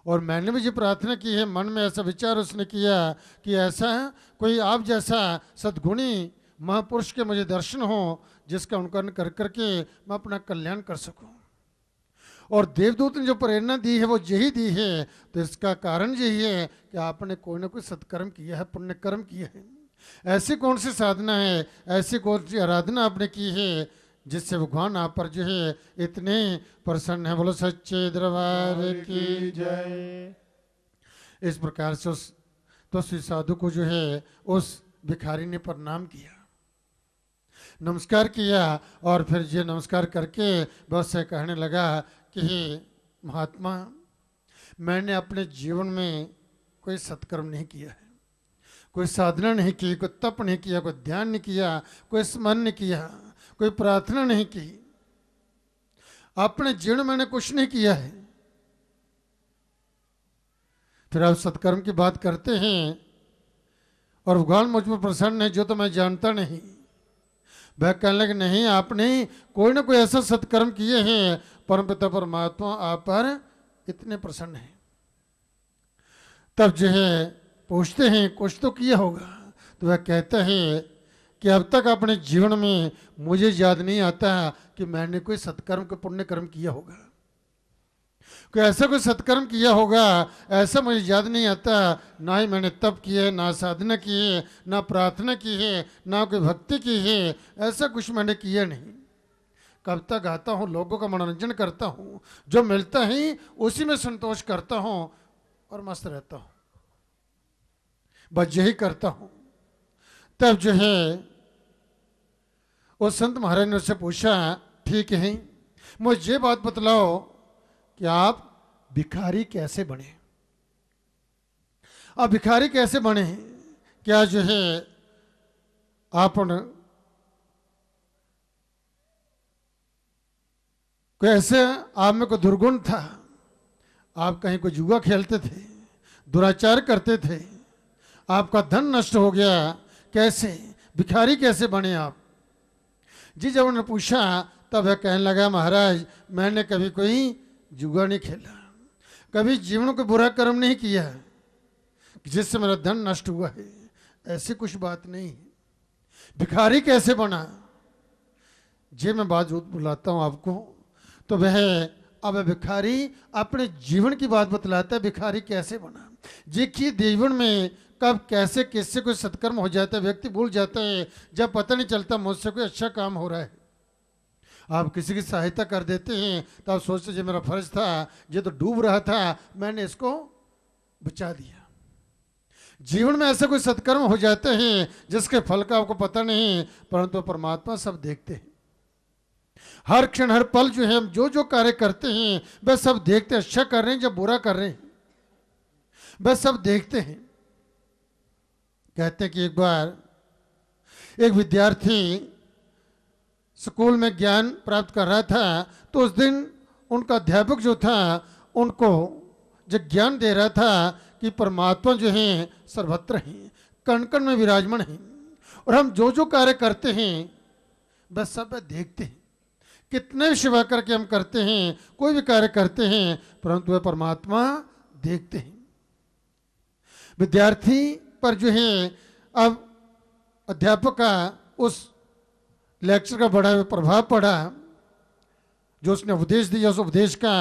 और मैंने भी ये प्रार्थना की है, मन में ऐसा विचार उसने किया कि ऐसा कोई आप जैसा सद्गुणी महापुरुष के मुझे दर्शन हो जिसका अनुकरण कर करके मैं अपना कल्याण कर सकूं। और देवदूत ने जो प्रेरणा दी है वो यही दी है। तो इसका कारण यही है कि आपने कोई ना कोई सत्कर्म किया है, पुण्य कर्म किया है। ऐसी कौन सी साधना है, ऐसी कौन सी आराधना आपने की है जिससे भगवान आप पर जो है इतने प्रसन्न है। बोलो सच्चे दरबार की जय। इस प्रकार से उस श्री साधु को जो है उस भिखारी ने प्रणाम किया, नमस्कार किया, और फिर ये नमस्कार करके बस से कहने लगा कि हे महात्मा, मैंने अपने जीवन में कोई सत्कर्म नहीं किया है, कोई साधना नहीं की, कोई तप नहीं किया, कोई ध्यान नहीं किया, कोई स्मरण नहीं किया, कोई प्रार्थना नहीं की, अपने जीवन में मैंने कुछ नहीं किया है। फिर आप सत्कर्म की बात करते हैं और भगवान मुझ पर प्रसन्न है जो तो मैं जानता नहीं। वह कहने लगे नहीं, आपने कोई ना कोई ऐसा सत्कर्म किए हैं परमपिता परमात्मा आप पर इतने प्रसन्न है। तब जो है पूछते हैं कुछ तो किया होगा। तो वह कहता है कि अब तक अपने जीवन में मुझे याद नहीं आता कि मैंने कोई सत्कर्म को पुण्य कर्म किया होगा, कोई ऐसा कोई सत्कर्म किया होगा, ऐसा मुझे याद नहीं आता। ना ही मैंने तप किया है, ना साधना की है, ना प्रार्थना की है, ना कोई भक्ति की है, ऐसा कुछ मैंने किया नहीं। कविता गाता हूँ, लोगों का मनोरंजन करता हूँ, जो मिलता है उसी में संतोष करता हूँ और मस्त रहता हूँ, बस यही करता हूँ। तब जो है उस संत महाराज ने उससे पूछा, ठीक है मुझे ये बात बतलाओ कि आप भिखारी कैसे बने, आप भिखारी कैसे बने, क्या जो है आप कोई ऐसे आप में कोई दुर्गुण था, आप कहीं कोई जुआ खेलते थे, दुराचार करते थे, आपका धन नष्ट हो गया, कैसे भिखारी कैसे बने आप। जी जब उन्होंने पूछा तब वह कहने लगा, महाराज मैंने कभी कोई जुआ नहीं खेला, कभी जीवन को बुरा कर्म नहीं किया जिससे मेरा धन नष्ट हुआ है, ऐसी कुछ बात नहीं। भिखारी कैसे बना, जी मैं बात बुलाता हूँ आपको। तो वह अब भिखारी अपने जीवन की बात बतलाता है, भिखारी कैसे बना। जी कि जीवन में कब कैसे किससे कोई सत्कर्म हो जाता है, व्यक्ति भूल जाता है, जब पता नहीं चलता मुझसे कोई अच्छा काम हो रहा है। आप किसी की सहायता कर देते हैं तो आप सोचते ये मेरा फर्ज था, ये तो डूब रहा था, मैंने इसको बचा दिया। जीवन में ऐसा कोई सत्कर्म हो जाते हैं जिसके फल का आपको पता नहीं, परंतु परमात्मा सब देखते हैं। हर क्षण हर पल जो है हम जो जो कार्य करते हैं वह सब देखते हैं, अच्छा कर रहे हैं जब बुरा कर रहे हैं वह सब देखते हैं। कहते हैं कि एक बार एक विद्यार्थी स्कूल में ज्ञान प्राप्त कर रहा था, तो उस दिन उनका अध्यापक जो था उनको जो ज्ञान दे रहा था कि परमात्मा जो है सर्वत्र हैं, कण कण में विराजमान हैं, और हम जो जो कार्य करते हैं बस सब देखते हैं। कितने भी सेवा करके हम करते हैं, कोई भी कार्य करते हैं, परंतु वह परमात्मा देखते हैं। विद्यार्थी पर जो है अब अध्यापक का उस लेक्चर का बड़ा प्रभाव पड़ा, जो उसने उपदेश दिया उस उपदेश का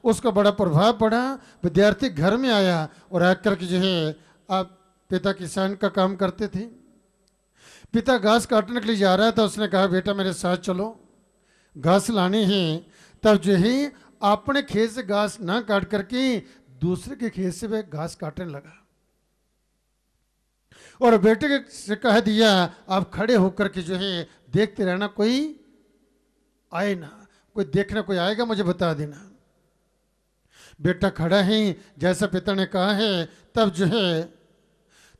उसका बड़ा प्रभाव पड़ा। विद्यार्थी घर में आया और आकर के जो है अब पिता किसान का काम करते थे, पिता घास काटने के लिए जा रहा था, उसने कहा बेटा मेरे साथ चलो घास लानी है। तब जो है अपने खेत से घास ना काट करके दूसरे के खेत से वह घास काटने लगा और बेटे से कह दिया आप खड़े होकर के जो है देखते रहना, कोई आए ना, कोई देखना कोई आएगा मुझे बता देना। बेटा खड़ा है जैसा पिता ने कहा है, तब जो है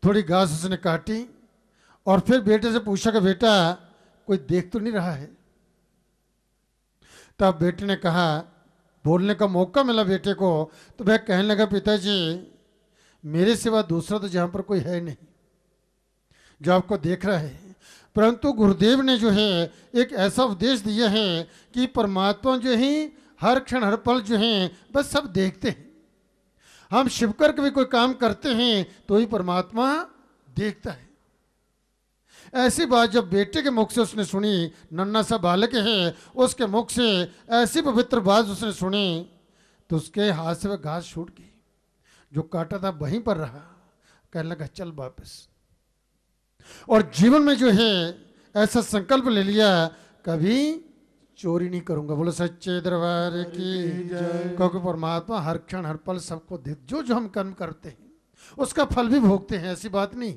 थोड़ी घास उसने काटी और फिर बेटे से पूछा कि बेटा कोई देख तो नहीं रहा है। तब बेटे ने कहा, बोलने का मौका मिला बेटे को, तो वह कहने लगा पिताजी मेरे सिवा दूसरा तो जहां पर कोई है नहीं जो आपको देख रहा है। परंतु गुरुदेव ने जो है एक ऐसा उपदेश दिया है कि परमात्मा जो है हर क्षण हर पल जो है बस सब देखते हैं। हम शिव कर के भी कोई काम करते हैं तो ही परमात्मा देखता है। ऐसी बात जब बेटे के मुख से उसने सुनी, नन्हा सा बालक है, उसके मुख से ऐसी पवित्र बात उसने सुनी तो उसके हाथ से वह घास छूट गई, जो काटा था वहीं पर रहा। कहने लगा चल वापस। और जीवन में जो है ऐसा संकल्प ले लिया, कभी चोरी नहीं करूंगा। बोलो सच्चे दरबार की जय। क्योंकि परमात्मा हर क्षण हर पल सबको जो जो हम कर्म करते हैं उसका फल भी भोगते हैं। ऐसी बात नहीं,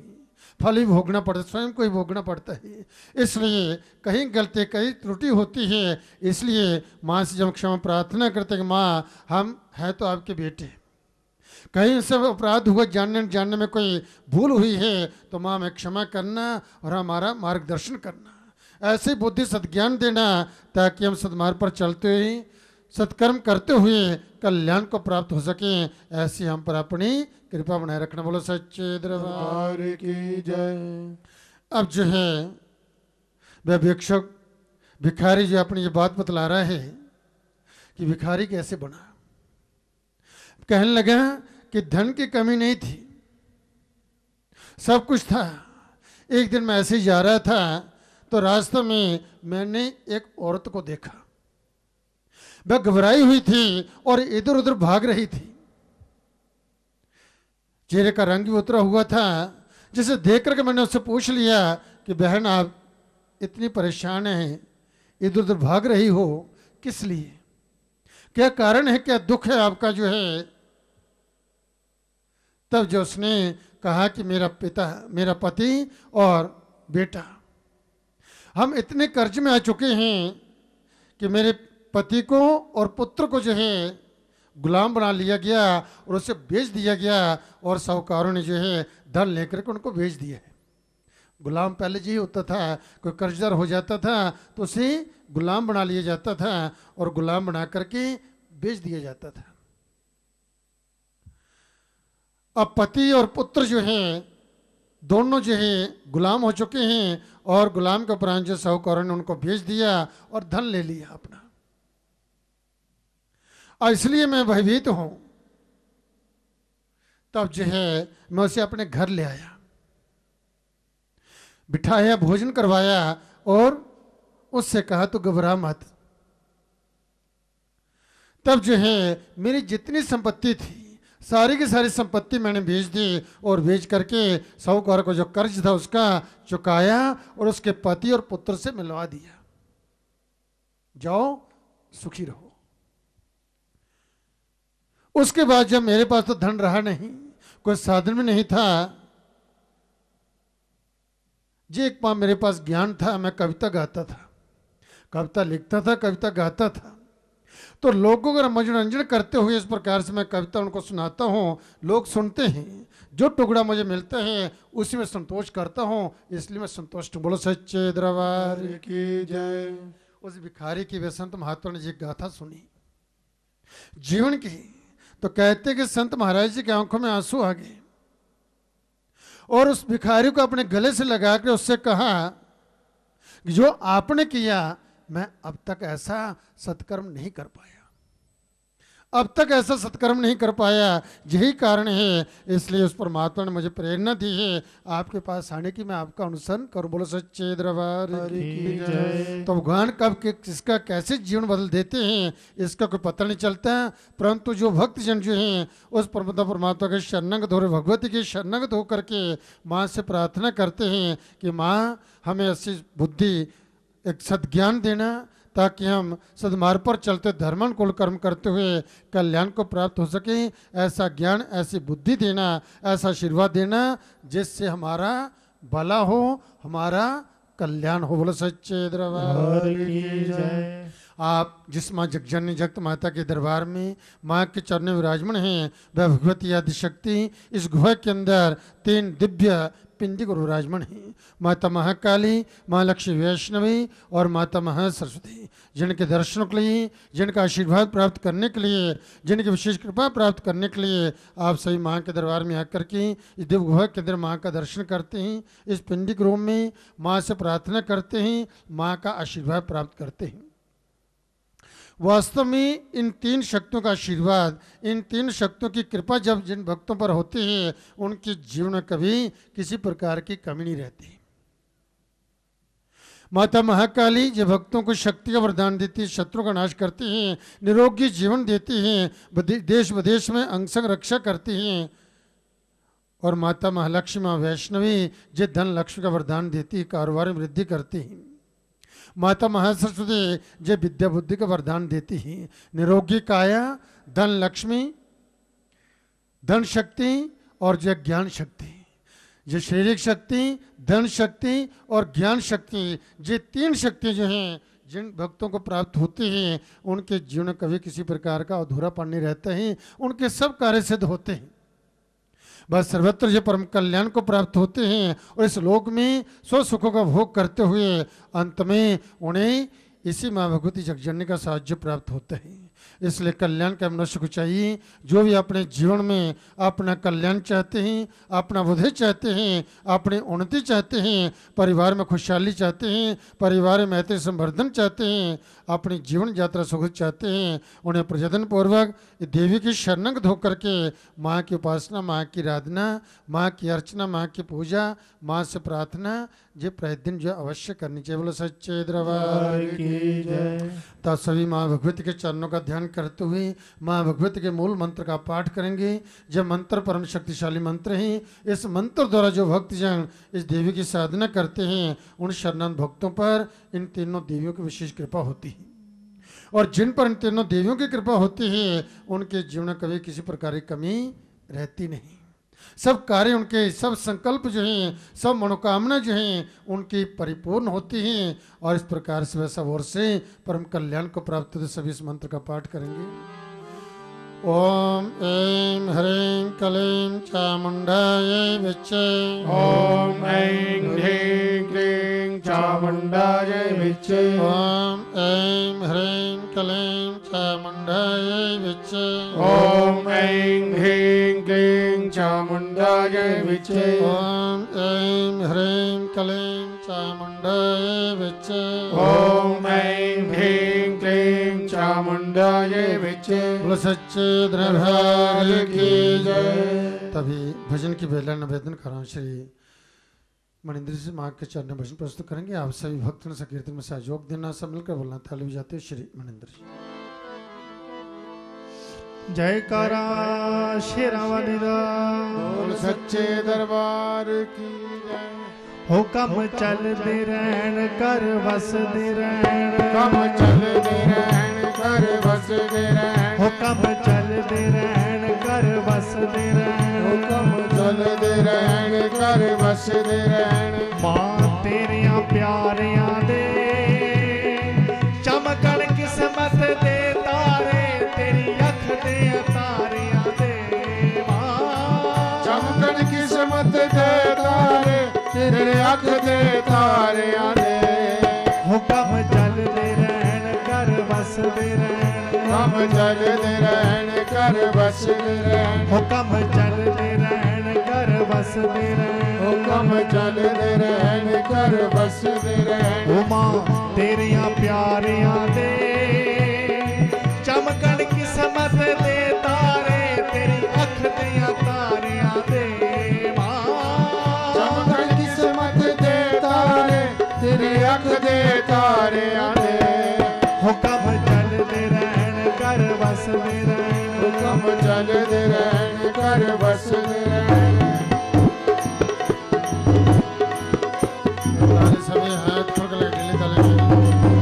फल भी भोगना पड़ता है, स्वयं को ही भोगना पड़ता है। इसलिए कहीं गलती कहीं त्रुटि होती है, इसलिए माँ से जब क्षमा प्रार्थना करते हैं कि माँ हम हैं तो आपके बेटे, कहीं से अपराध हुआ, जानने में कोई भूल हुई है तो माँ में क्षमा करना और हमारा मार्गदर्शन करना, ऐसी बुद्धि सद्ज्ञान देना ताकि हम सद्मार्ग पर चलते हुए सत्कर्म करते हुए कल्याण को प्राप्त हो सके। ऐसी हम पर अपनी कृपा बनाए रखना। बोलो सच्चे दरबार की जय। अब जो है वह भिक्षुक भिखारी जो अपनी ये बात बतला रहा है कि भिखारी कैसे बना। कहने लगा कि धन की कमी नहीं थी, सब कुछ था। एक दिन मैं ऐसे ही जा रहा था तो रास्ते में मैंने एक औरत को देखा, वह घबराई हुई थी और इधर उधर भाग रही थी। चेहरे का रंग भी उतरा हुआ था, जिसे देख करके मैंने उससे पूछ लिया कि बहन आप इतनी परेशान हैं, इधर उधर भाग रही हो, किस लिए, क्या कारण है, क्या दुख है आपका जो है। तब जो उसने कहा कि मेरा पति और बेटा, हम इतने कर्ज में आ चुके हैं कि मेरे पति को और पुत्र को जो है गुलाम बना लिया गया और उसे बेच दिया गया, और साहूकारों ने जो है धन लेकर के उनको बेच दिया है। गुलाम पहले जी होता था, कोई कर्जदार हो जाता था तो उसे गुलाम बना लिया जाता था और गुलाम बना करके बेच दिया जाता था। अब पति और पुत्र जो है दोनों जो है गुलाम हो चुके हैं और गुलाम के उपरांत जो साहूकारों ने उनको बेच दिया और धन ले लिया अपना। और इसलिए मैं भयभीत हूं। तब जो है मैं उसे अपने घर ले आया, बिठाया, भोजन करवाया और उससे कहा तो घबरा मत। तब जो है मेरी जितनी संपत्ति थी सारी की सारी संपत्ति मैंने बेच दी और बेच करके साहूकार को जो कर्ज था उसका चुकाया और उसके पति और पुत्र से मिलवा दिया। जाओ सुखी रहो। उसके बाद जब मेरे पास तो धन रहा नहीं, कोई साधन भी नहीं था, जी एक पास मेरे पास ज्ञान था, मैं कविता गाता था, कविता लिखता था, कविता गाता था। तो लोगों का मनोरंजन करते हुए इस प्रकार से मैं कविता उनको सुनाता हूँ, लोग सुनते हैं, जो टुकड़ा मुझे मिलता है उसी में संतोष करता हूँ, इसलिए मैं संतुष्ट हूँ। बोलो सच्चे दरबार की जय। उस भिखारी की वे संत महात्मा ने जी गाथा सुनी जीवन की, तो कहते कि संत महाराज जी की आंखों में आंसू आ गए और उस भिखारी को अपने गले से लगा कर उससे कहा कि जो आपने किया मैं अब तक ऐसा सत्कर्म नहीं कर पाया, अब तक ऐसा सत्कर्म नहीं कर पाया, यही कारण है। इसलिए उस परमात्मा ने मुझे प्रेरणा दी है आपके पास आने की, मैं आपका अनुसरण करूं। बोलो सच्चे दरबार की जय। तो भगवान कब किसका कैसे जीवन बदल देते हैं इसका कोई पता नहीं चलता, परंतु जो भक्तजन जो हैं उस परमात्मा के शरणागत हो, भगवती के शरणागत होकर के माँ से प्रार्थना करते हैं कि माँ हमें ऐसी बुद्धि, एक सद्ज्ञान देना ताकि हम सद्मार्ग पर चलते धर्मानुकूल कर्म करते हुए कल्याण को प्राप्त हो सके। ऐसा ज्ञान, ऐसी बुद्धि देना, ऐसा आशीर्वाद देना जिससे हमारा भला हो, हमारा कल्याण हो। बोलो सच्चे दरबार की जय। आप जिस माँ जगजननी जगत माता के दरबार में माँ के चरणों में विराजमान हैं, वह भगवती आदिशक्ति इस गुहा के अंदर 3 दिव्य पिंडी को विराजमान है। माता महाकाली, माँ लक्ष्मी वैष्णवी और माता महासरस्वती, जिनके दर्शनों के लिए, जिनका आशीर्वाद प्राप्त करने के लिए, जिनकी विशेष कृपा प्राप्त करने के लिए आप सभी माँ के दरबार में आकर के इस दिव्य गुहा के अंदर माँ का दर्शन करते हैं, इस पिंडिक रूम में माँ से प्रार्थना करते हैं, माँ का आशीर्वाद प्राप्त करते हैं। वास्तव में इन 3 शक्तियों का आशीर्वाद, इन 3 शक्तियों की कृपा जब जिन भक्तों पर होती है, उनके जीवन में कभी किसी प्रकार की कमी नहीं रहती। माता महाकाली जो भक्तों को शक्ति का वरदान देती है, शत्रु का नाश करती हैं, निरोगी जीवन देती हैं, देश विदेश में अंग संग रक्षा करती हैं। और माता महालक्ष्मी, माँ वैष्णवी जो धन लक्ष्मी का वरदान देती है, कारोबार में वृद्धि करती हैं। माता महासरस्वती जो विद्या बुद्धि का वरदान देती है, निरोगी काया, धन लक्ष्मी, धन शक्ति और जो ज्ञान शक्ति, जो शारीरिक शक्ति, धन शक्ति और ज्ञान शक्ति, ये 3 शक्ति जो हैं जिन भक्तों को प्राप्त होती हैं, उनके जीवन में कभी किसी प्रकार का अधूरापन नहीं रहता है, उनके सब कार्य सिद्ध होते हैं, बस सर्वत्र जो परम कल्याण को प्राप्त होते हैं और इस लोक में स्व सुखों का भोग करते हुए अंत में उन्हें इसी माँ भगवती जगजननी का साहाय्य प्राप्त होता है। इसलिए कल्याण का मनुष्य को चाहिए, जो भी अपने जीवन में अपना कल्याण चाहते हैं, अपना बुद्धि चाहते हैं, अपनी उन्नति चाहते हैं, परिवार में खुशहाली चाहते हैं, परिवार में ऐसे संवर्धन चाहते हैं, अपनी जीवन यात्रा सुखद चाहते हैं, उन्हें प्रयत्न पूर्वक देवी की शरण धो करके माँ की उपासना, माँ की आराधना, माँ की अर्चना, माँ की पूजा, माँ से प्रार्थना जो प्रतिदिन जो अवश्य करनी चाहिए। बोलो सच्चे दरबार की जय। तब सभी माँ भगवती के चरणों का ध्यान करते हुए माँ भगवती के मूल मंत्र का पाठ करेंगे। जब मंत्र परम शक्तिशाली मंत्र हैं, इस मंत्र द्वारा जो भक्तजन इस देवी की साधना करते हैं, उन शरणागत भक्तों पर इन तीनों देवियों की विशेष कृपा होती है। और जिन पर इन तीनों देवियों की कृपा होती है, उनके जीवन में कभी किसी प्रकार की कमी रहती नहीं। सब कार्य उनके, सब संकल्प जो हैं, सब मनोकामना जो हैं, उनकी परिपूर्ण होती हैं। और इस प्रकार से वह सब ओर से परम कल्याण को प्राप्त होते सभी इस मंत्र का पाठ करेंगे। ओम ऐं ह्रीं क्लीं चामुंडायै विच्चे। ओम ऐं ह्रीं क्लीं चामुंडायै विच्चे। ओम ऐं ह्रीं क्लीं चामुंडायै विच्चे। ओम ऐं ह्रीं क्लीं चामुंडायै विच्चे। ओम ऐं ह्रीं क्लीं चामुंडायै विच्चे। ओम ऐं ह्रीं क्लीं चामुंडायै विच्चे। बोलो सच्चे दरबार की जय। तभी भजन की बेला निवेदन कर रहा हूँ, श्री मनिंद्र जी माँ के चरण में भजन प्रस्तुत करेंगे। आप सभी भक्तों ने संकीर्तन में सहयोग देना, सब मिलकर बोलना। ताली बजाते श्री मनिंद्र जी। जयकारा शेरावाली दा। बोल सच्चे दरबार की जय। हुक्म चलदे रहन कर वसदे रहन। हुक्म चलदे रहन कर वसदे रहन। हुक्म चलदे रहन कर वसदे रहन। हुक्म चलदे रहन कर वसदे रहन। मां तेरियां प्यारियां दे चमकन किस्मत दे तारे, तेरी अख दे तारियां दे। चमकन किस्मत दे तारे, तेरे अख दे तारियां दे। हुक्म चलदे रहन कर वसदे रहन। हुक्म चलदे रहन कर वसदे रहन। हुक्म चलदे रहन कर वसदे रहन। हुक्म चलदे रहन कर वसदे रहन। ओ मां तेरियां प्यारियां दे चमकन किस्मत दे तारे, तेरी अख दियां तारियां दे। चमकन किस्मत दे तारे, तेरी अख दे तारियां दे। हुक्म चलदे रहन कर वसदे रहन। हुक्म चलदे रहन कर वसदे रहन। सभी हाथ खोल कर ढीले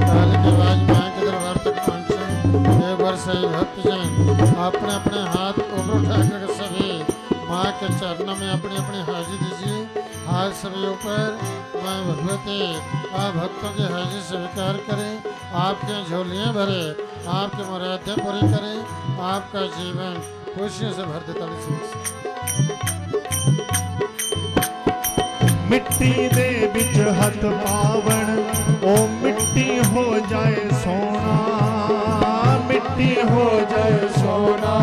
ताली की आवाज माँ के दरबार तक पहुँचे। एक बार सही भक्तजन अपने अपने हाथ ऊपर उठा कर सभी माँ के चरणों में अपनी अपनी हाजिरी दीजिए। हाथ सभी ऊपर। माँ भगवती आप भक्तों की हाजिरी स्वीकार करें। आपके झोलियाँ भरे, आपकी मुरादें पूरी करे, आपका जीवन खुशियों से भर दे। मिट्टी दे बिच हथ पावन, ओ मिट्टी हो जाए सोना, मिट्टी हो जाए सोना,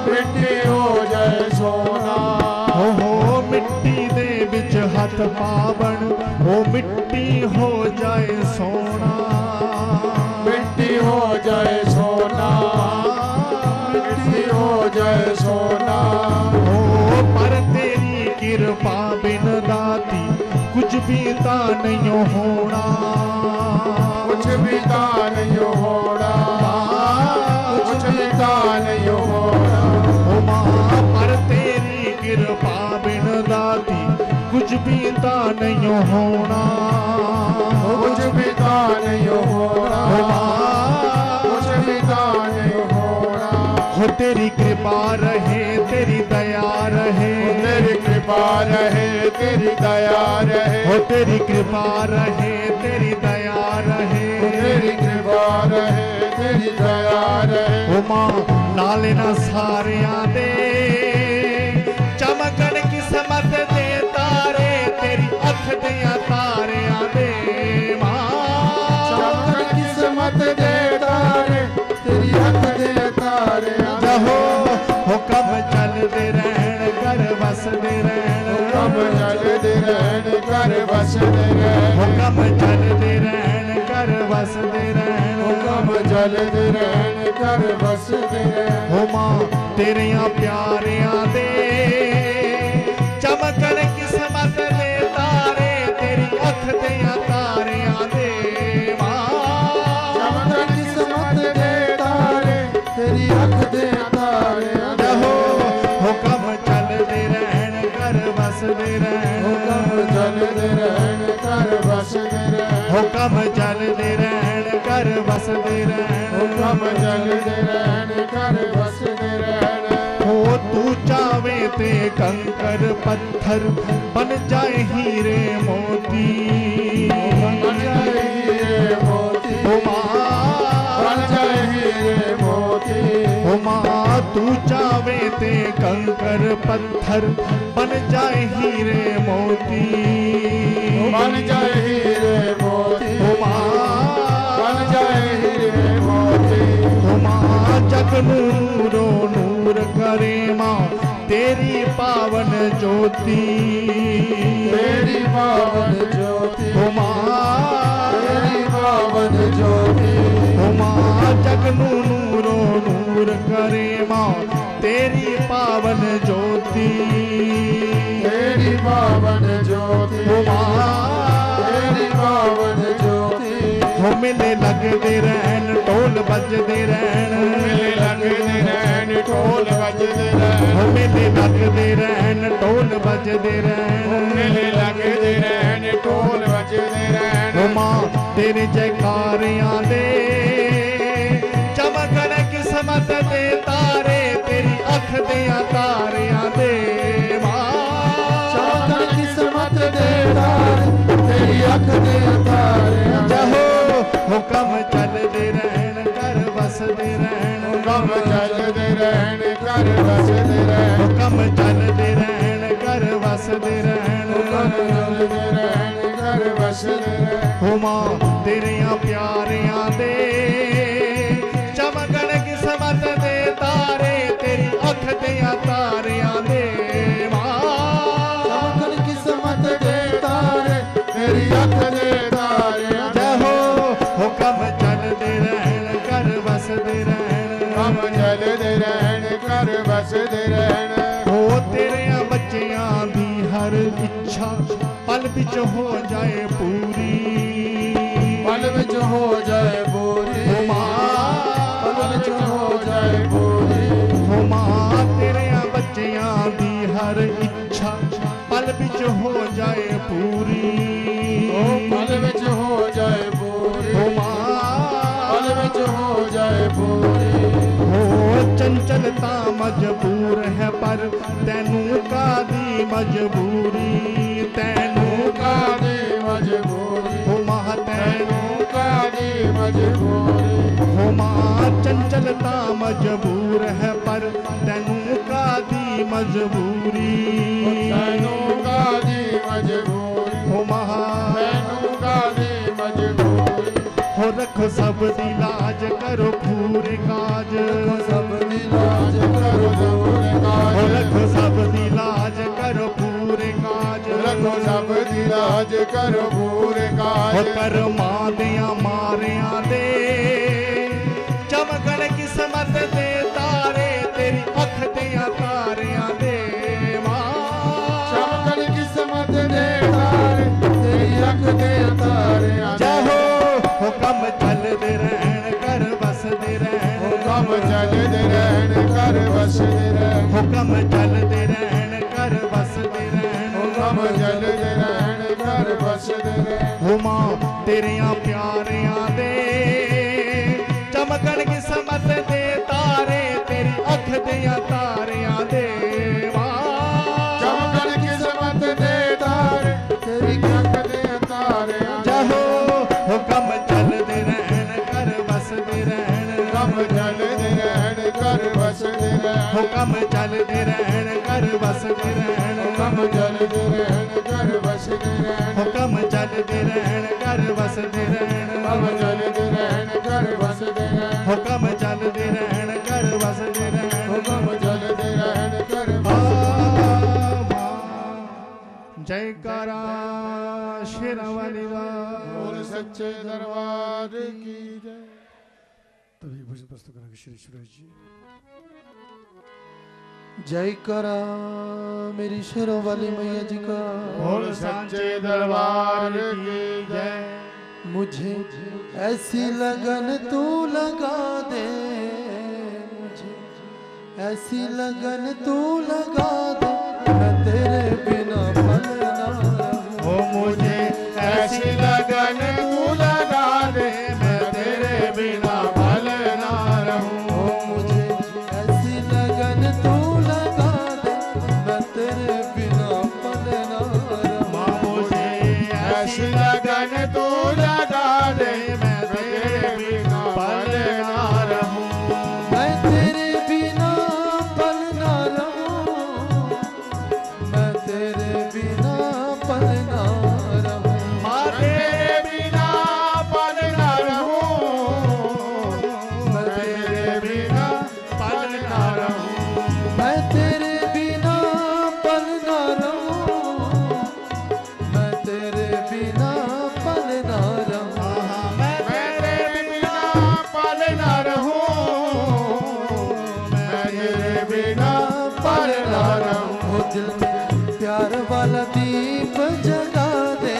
मिट्टी हो जाए सोना। हो मिट्टी दे बिच हथ पावन, ओ मिट्टी हो जाए सोना, मिट्टी हो जाए सोना, मिट्टी हो जाए सोना। ओ पर तेरी कृपा बिन दाती कुछ भी ता नहीं होना, कुछ भी ता नहीं होना, कुछ भी ता नहीं होना। ओ माँ पर तेरी कृपा बिन दाती कुछ भी ता नहीं होना, कुछ भी ता नहीं होना, ओ माँ कुछ भी ता नहीं होना। हो तेरी कृपा रहे, तेरी दया रहे, तेरी कृपा रहे, तेरी दया रहे, हो तेरी कृपा रहे, तेरी दया रहे, तेरी कृपा रहे, तेरी दया रहे। ओ मां नाले ना सारियां दे चमकन किस्मत दे तारे, तेरी अख दियां तारियां दे मां चमकन किस्मत दे तारे, तेरी अख दे तारे। हो कब चलदे रहन कर वसदे रहन, कब चलदे रहन कर वसदे रहन, हो कब चलदे रहन कर वसदे रहन, कब चलदे रहन कर वसदे रहन। हो मां तेरियां प्यारियां दे चमकन किस्मत दे तारे, तेरी अख दियां तारियां दे मां चमकन किस्मत दे तारे, तेरी अख दे तारे। हो कब चलदे रहन कर वसदे रहन, कब चलदे रहन कर वसदे रहन, हो कब चलदे रहन कर वसदे रहन, कब चलदे रहन कर वसदे रहन। हो तू चावे ते कंकर पत्थर बन जाए हीरे मोती, बन जाए हीरे मोती, हो मां बन जाए हीरे मोती। हो मां तू चावे ते कंकर पत्थर बन जाए हीरे मोती, बन जाए हीरे मोती, हो मां बन जाए हीरे मोती। हो मां जग नूरो नूर करे मां तेरी पावन ज्योति, तेरी पावन ज्योति, हो मां तेरी पावन ज्योति। हो मां जग नूरो नूर करे मां तेरी पावन ज्योति, तेरी पावन ज्योति, हो मां तेरी पावन ज्योति। हो मिले लगदे रहन ढोल बजदे रहन, मेले लगदे रहन ढोल बजदे रहन, हो मिले लगदे रहन ढोल बजदे रहन, मेले लगदे रहन ढोल बजदे रहन। हो मां तेरे जयकारियां दे चमकन किस्मत दे तारे, तेरी अख दियां तारियां दे मां चमकन किस्मत दे तारे, तेरी अख दे तारे। हो कब चलदे रहन कर वसदे रहन, कब चलदे रहन कर वसदे रहन, हो कब चलदे रहन कर वसदे रहन, कब चलदे रहन कर वसदे रहन। हो मां तेरियां प्यारियां दे चमकन किस्मत दे तारे, तेरी अख दियां तारियां दे मां चमकन किस्मत दे तारे, तेरी अख दे तारे। हो कब चलदे रहन कर वसदे रहन, कब चलदे रहन कर वसदे रहन। हो तेरियां बच्चियां दी हर इच्छा पल बिच हो जाए पूरी, पल विच हो जाए पूरी, हो मां पल विच हो जाए पूरी। हो मां तेरियां बच्चियां दी हर इच्छा पल बिच हो जाए पूरी, ओ पल विच हो जाए पूरी, हो मां पल विच हो जाए पूरी। हो चंचलता मजबूर है पर तैनू कादी मजबूरी, तैनू कादी मजबूरी, हो मां तैनू कादी दी मजबूरी हो मां चंचलता मजबूर है पर तैनू का दी मजबूरी तैनू का दी मजबूरी हो महा तैनू का दी मजबूरी हो रखो सब दी लाज करो पूरे काज सब दी लाज करो पूरे काज हो रखो सब दी लाज करो पूरे काज रखो सब दी लाज करो पूरे काज हो कर मां दियां मारियां दे चमकन किस्मत दे तारे तेरी अख दियां तारियां दे मां चमकन किस्मत दे तारे तेरी अख दे तारे जय हो कम चलदे रहन कर बसदे रहन कम चलदे रहन कर बसदे रहन हुकम चलदे रहन कर बसदे रहन कम चलदे रहन कर बसदे रहन हो मां तेरियां प्यारियां दे चमकन किस्मत दे तारे तेरी अख दियां तारियां दे चमकन किस्मत दे तारे तेरी अख दे तारे जहो हुकम चलदे रहन कर बसदे रहन कम चलदे रहन कर बसदे रहन हुकम चलदे रहन कर बसदे रहन कम चलदे रहन कर बसदे रहन हुकम चलदे रहन कर बसदे रहन कम चलदे रहन कर बसदे रहन हुकम चलदे रहन कर बसदे रहन कम चलदे रहन कर जयकारा शेरावाली दा बोल सच्चे दरबार की जय। तभी भजन प्रस्तुत करेंगे श्री सुरेश जी। जय करा मेरी शेरों वाली मैया जी का बोल सच्चे दरबार की जय। मुझे ऐसी लगन तू लगा दे मुझे ऐसी लगन तू लगा दे मैं तेरे बिना पल ना रहूं हो मुझे ऐसी लगन तू लगा दे मैं तेरे बिना पल ना रहूं हो मुझे ऐसी लगन तू लगा दे मैं तेरे बिना पल ना रहूं मुझे ऐसी लगन तू लगा दे मैं तेरे बिना पल ना रहूं मैं तेरे बिना पल ना रहूं मैं तेरे बिना पल ना रहूं माँ तेरे बिना पल ना रहूं मैं तेरे बिना पल ना रहूं मैं तेरे बिना पल ना रहूं मैं तेरे बिना पल ना रहूं मैं तेरे बिना पल ना रहूं मैं तेरे बिना पल ना रहूं हो दिल में प्यार वाला दीप जगा दे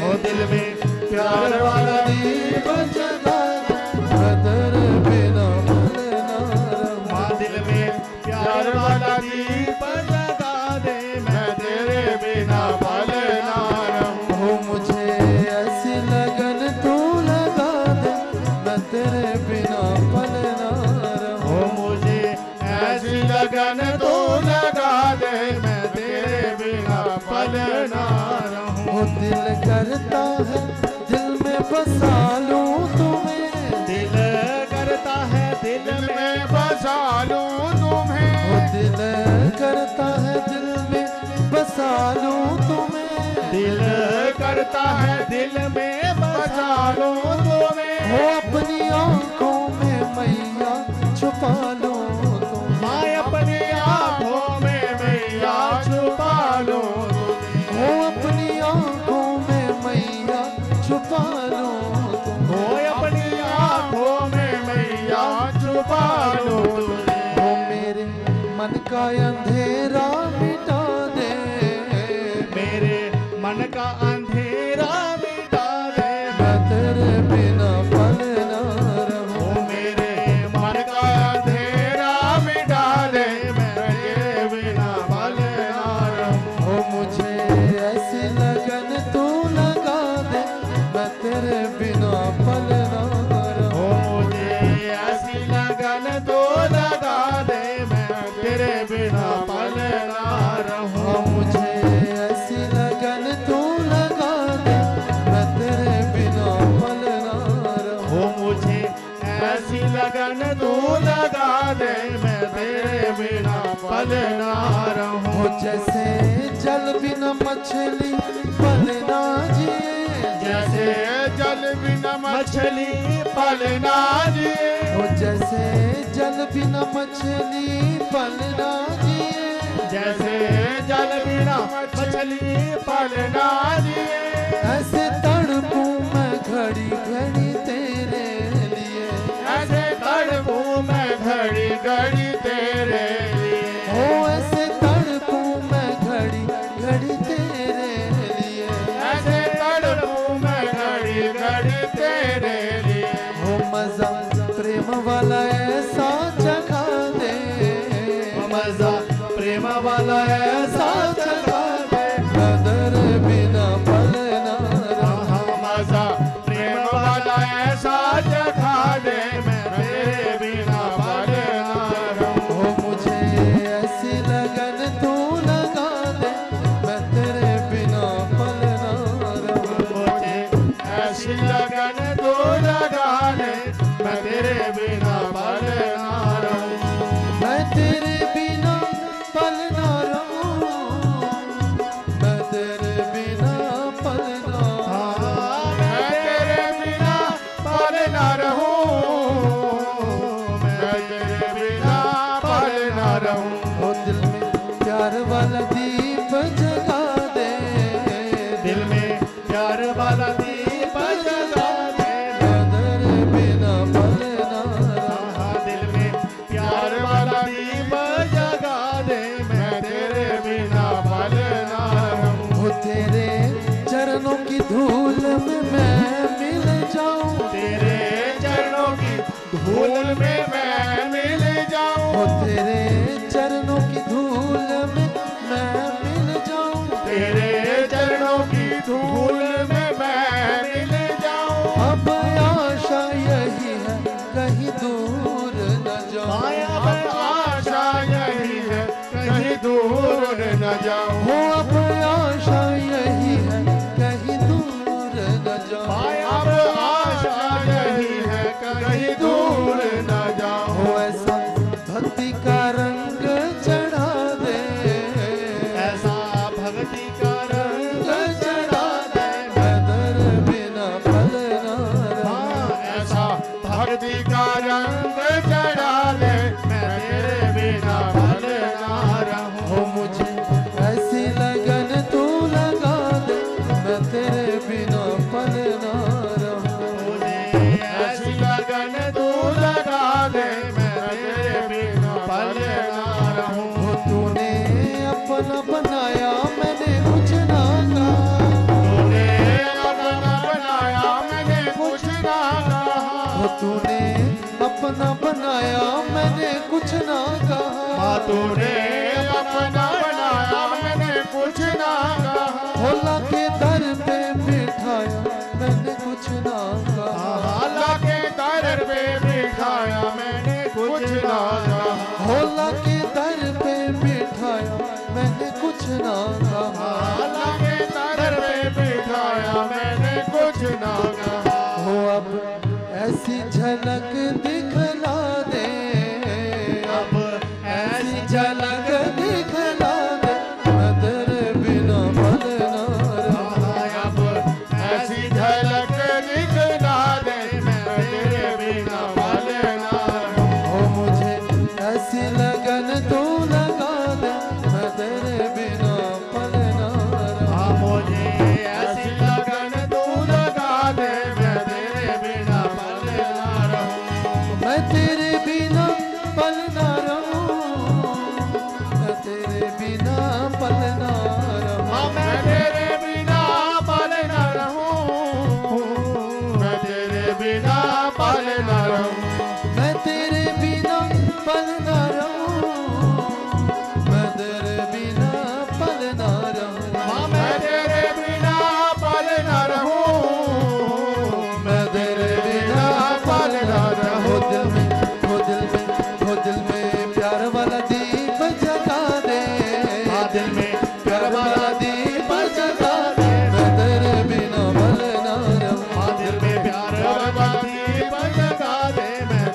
हो दिल में प्यार वाला दीप जगा दे मैं तेरे बिना पल ना रहूं मां दिल में प्यार वाला दीप जगा दे मैं तेरे बिना पल ना रहूं हो मुझे ऐसी लगन तू लगा दे मैं तेरे बिना पल ना रहूं हो मुझे ऐसी लगन तू लगा दे मैं तेरे बिना पल ना रहूं हो दिल करता है दिल में बसा लूं तुम्हें दिल करता है दिल में बसा लूं तुम्हें हो दिल करता है दिल में बसा लूं तुम्हें दिल करता है दिल में बसा लूं तुम्हें हो अपनी आंखों में मैया छुपा लूं तुम्हें माँ अपनी आंखों में मैया छुपा लूं हो अपनी आंखों में मैया छुपा लूं तुम्हें हो अपनी आंखों में मैया छुपा लूं हो मेरे मन का अंधेरा मिटा दे मेरे मन का अंधेरा मिटा दे मैं तेरे बिना पल ना रहूं हो मेरे मन का अंधेरा मिटा दे मैं तेरे बिना पल ना रहूं हो मुझे ऐसी लगन तू लगा दे मैं तेरे बिना पल ना रहूं हो मुझे ऐसी लगन तो लगा दे मैं तेरे बिना ऐसी लगन तू लगा दे मैं तेरे बिना पल ना रहूं। हो जैसे जल बिना मछली पल ना जिए, जैसे जल बिना मछली पल ना जिए, हो जैसे जल बिना मछली पल ना जिए, जैसे जल बिना मछली पल ना जिए, ऐसे तड़पूं मैं घड़ी घड़ी तेरे लिए, ऐसे तड़पूं मैं घड़ी घड़ी तेरे लिए, हो ऐसे तड़पूं मैं घड़ी घड़ी तेरे लिए, ऐसे तड़पूं मैं घड़ी घड़ी तेरे लिए, हो मजा प्रेम वाला ऐसा जगा दे, मजा प्रेम वाला ऐसा जगा दे नदर बिना पल ना रहूं। मजा प्रेम वाला ऐसा जगा दे मैं तेरे बिना पल ना रहूं। हो मुझे ऐसी लगन तू लगा दे मैं तेरे बिना पल ना रहूं। मुझे ऐसी लगन तू लगा दे मैं तेरे बिना पल ना रहूं। मैं तेरे बिना पल ना रहूं, मैं तेरे बिना पल ना मैं तेरे बिना पल ना रहूं, मैं तेरे बिना पल ना रहूं। हो दिल में प्यार वाला दीप जगा दे, दिल में प्यार वाला दीप जगा दे नदर बिना पल ना रहूं। दिल में प्यार वाला दीप जगा दे मैं तेरे बिना पल ना रहूं। हो तेरे चरणों की धूल में मैं मिल जाऊं, तेरे चरणों की धूल में मैं मिल जाऊं, हो तेरे चरणों की धूल में मैं मिल जाऊं, तेरे चरणों की धूल में मैं मिल जाऊं। अब आशा यही है कहीं दूर न जाऊं, अब आशा यही है कहीं दूर न जाऊं। हो अब आशा यही है कहीं दूर न जाऊं, अब आशा यही है कहीं दूर न जाऊं। हो ऐसा भक्ति का रंग चढ़ा दे, ऐसा भक्ति का रंग चढ़ा दे नदर बिना पल ना रहूं। ऐसा भक्ति का रंग चढ़ा दे मैं तेरे बिना पल ना रहूं। हो मुझे ऐसी लगन तू लगा दे मैं तेरे बिना पल ना रहूं। मुझे ऐसी लगन तू लगा दे मैं तेरे बिना पल ना रहूं। हो तूने अपना बनाया मैंने कुछ ना कहा, तूने अपना बनाया मैंने कुछ ना कहा, हो तूने अपना बनाया मैंने कुछ ना कहा, तूने अपना बनाया मैंने कुछ ना कहा, होला के दर पे बिठाया मैंने कुछ ना कहा, अल्लाह के दर पे बिठाया मैंने कुछ ना कहा, होला के दर पे बिठाया मैंने कुछ ना कहा, अल्लाह के दर पे बिठाया मैंने कुछ ना कहा। हो अब ऐसी झलक दिखला दे, अब ऐसी झलक दिखला दे मैं तेरे बिना पल ना रहूं। अब ऐसी झलक दिखला दे मैं तेरे बिना पल ना रहूं। हो मुझे ऐसी लगन तू लगा दे मैं तेरे बिना पल ना रहूं। मुझे ऐसी लगन तू लगा दे मैं तेरे बिना पल ना रहूं। मैं तेरे बिना पल ना रहूं, मैं तेरे बिना पल ना रहूं। मैं तेरे बिना पल ना रहूं, मैं तेरे बिना पल ना रहूं। मैं तेरे बिना पल ना रहूं, मैं तेरे बिना पल ना रहूं। मैं तेरे बिना पल ना रहूं, मैं तेरे बिना पल ना रहूं। हो दिल में हो दिल में हो दिल में प्यार वाला दीप जगा दे, दिल में प्यार वाला दीप जगा दे मैं तेरे बिना पल ना रहूं। दिल में प्यार वाला दीप जगा दे मैं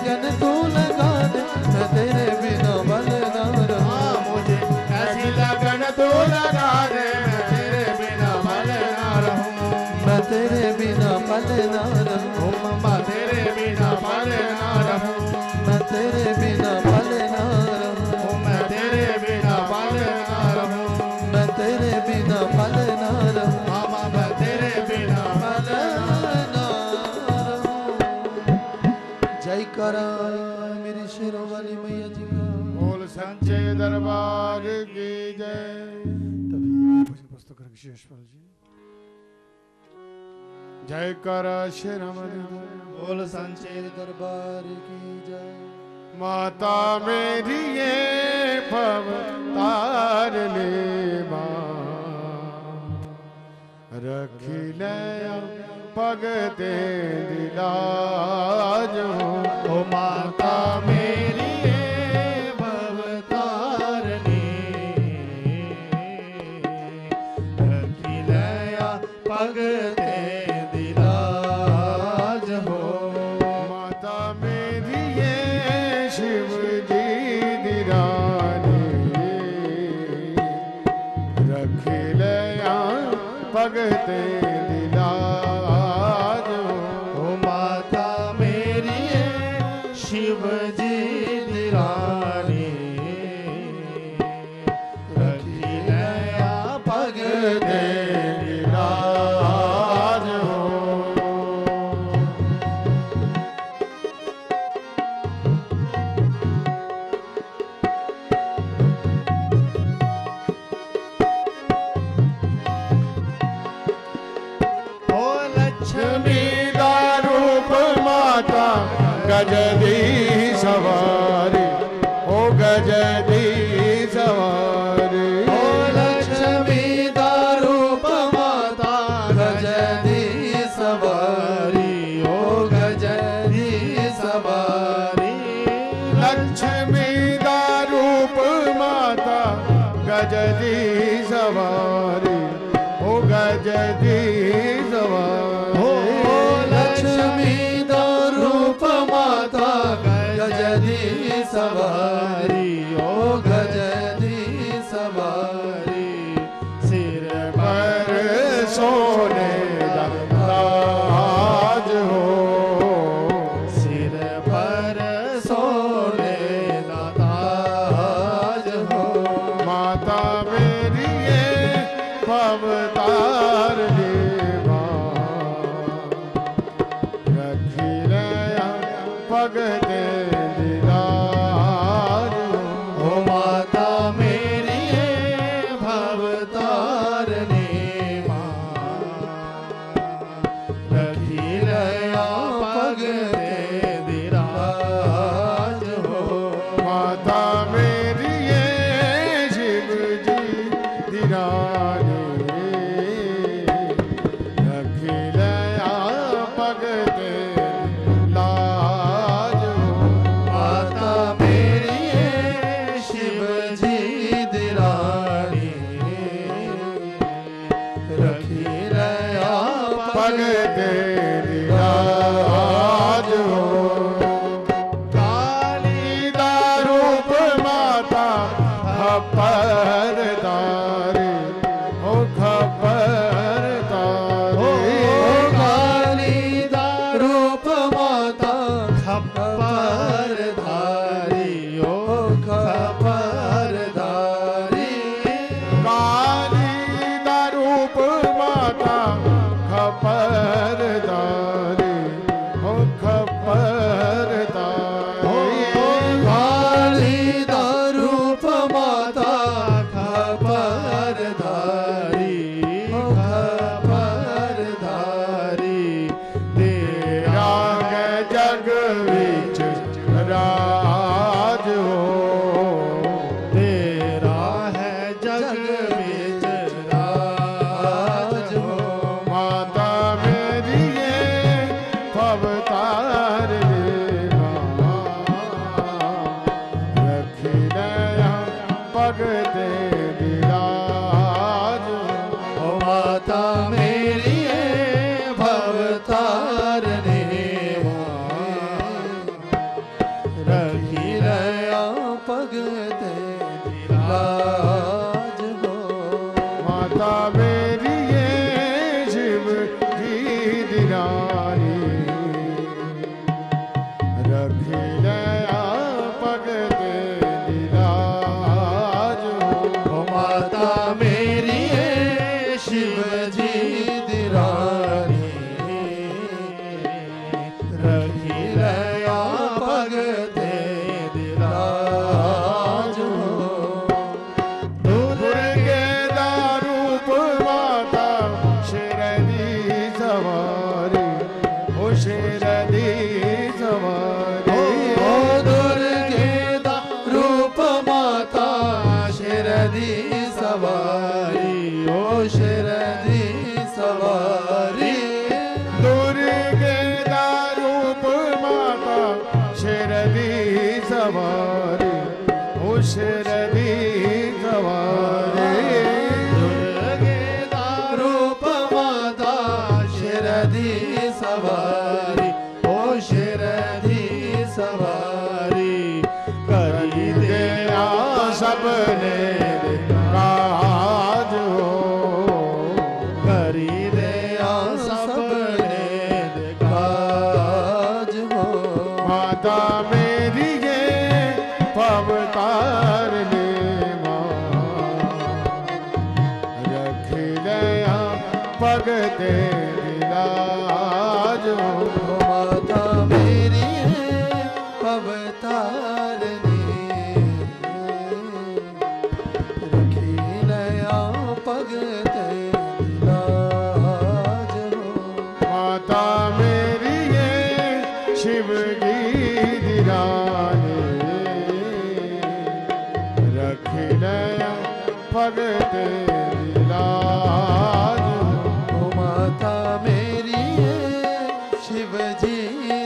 लगन तू लगा दे मैं तेरे बिना बल ना रहूं मुझे ऐसी लगन तू लगा दे मैं तेरे बिना पल ना रहूं मैं तेरे बिना पल ना रहूं मम्मा तेरे बिना पल ना रहूं मैं तेरे बिना पल ना रहूं मैं तेरे बिना पल ना रहूं मैं तेरे बिना पल ना रहूं मामा मैं तेरे बिना पल ना रहूं जय करा मेरी शेरों वाली मैया जी का बोल सच्चे दरबार की जय। तभी भजन पुस्तक विशेष फल जी जय कर श्रमण बोल संचे दरबार की जय माता मेरी ये भव तार ले रखी ले भगते दिलाज हो ओ माता मेरी ये भव तारनी रखी लया भगते दिलाज हो माता मेरी ये शिव जी दिरानी रखी लया भगते दिलाज ओ माता मेरी ये शिव जी दिरानी रखी लया भगते दिलाज हो। ओ लक्ष्मी का रूप माता गजदी सवारी ओ गजदी सवारी ओ लक्ष्मी दा रूप माता गजदी सवारी ओ गजदी सवारी लक्ष्मी का रूप माता गजदी सवारी ओ गजदी सवारी ओ लक्ष्मी दा रूप माता गजदी सवारी ओ गजदी सवारी सिर पर सोने का ताज हो सिर पर सोने दा ताज हो माता मेरी ये पवतार देवा रखी लया भगते दिलाज ओ माता मेरी ये भवतारनी मां रखी लया भगते दिराज हो माता मेरी ये शिव जी दिरानी रखी लया भगते लाज हो। माता भगते राज हो। माता मेरी ये शिव जी दिरानी रखी दया भगते दिराज हो। माता मेरी है शिव जी दिरानी रखी रया भगते दिराज हो। दुर्गे दा रूप माता शेर दी सवारी ओ शेर दी सवारी ओ दुर्गे दा रूप माता शेर दी सवारी ओ शेर दी सवारी। दुर्गे दा रूप माता शेर दी सवारी ओ शेर दी सवारी। दुर्गे दा रूप माता शेर दी सवारी ओ शेर दी सवारी। करी दया सबने काज हो करी दया सबने काज हो। माता मेरी ये पवतार ने रख दया भगते दिलाज हो। माता मेरी है अवतारनी रखी नया भगते दिलाज हो। माता मेरी ये शिव जी दिरानी रख दया भगते दिलाज हो। माता मेरी है शिव जी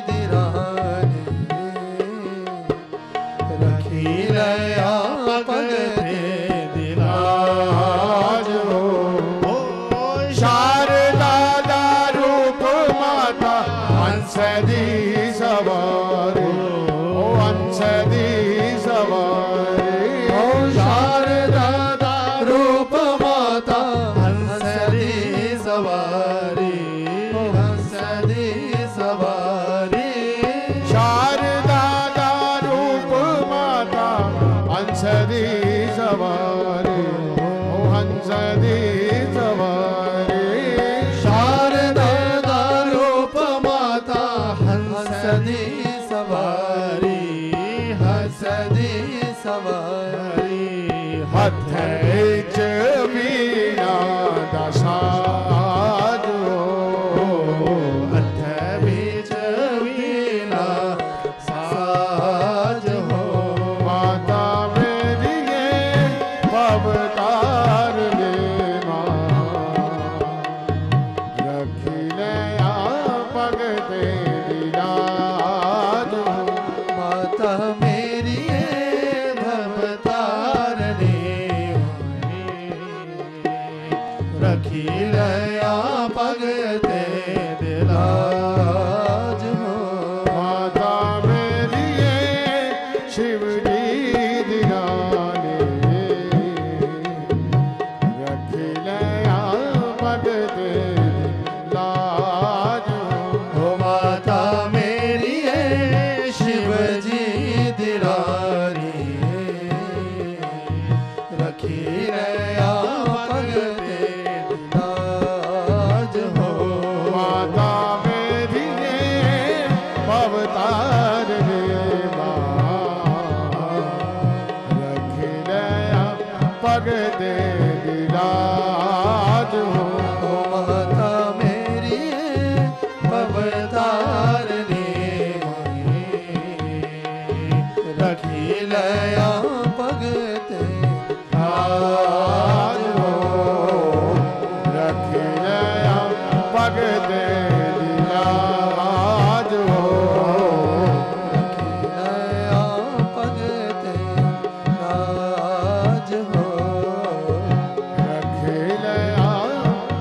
दिरानी रखी रया भगते दिलाज हो। शारदा दा रूप माता हंस दी सवारी ओ हंस दी सवारी। ओ शारदा दा रूप माता हंस दी सवारी ओ हंस दी सवारी। शारदा दा रूप माता हंस दी सवारी ओ हंस दी सवारी। शारदा दा रूप माता हंस दी सवारी हंस दी सवारी। हथ च वीणा दा साज हो हथ बीच वीणा साज हो। माता मेरी ये पवतार ने रखी लया भगते दिलाज हो। माता मेरी है भवतारनी रखी लया भगते दिलाज हो। माता मेरी ये शिव जी दिरानी रखी लया भगते दिलाज हो। ओ माता मेरी है शिव जी दिरानी रखी रया भगते दिलाज हो। माता मेरी ये पवतार ने रखी लया भगते दिलाज हो। ओ माता मेरी है अवतारनी रखी लया भगते आज हो रखी लया भगते दिलाज हो। नया भगते राज हो। रखी लया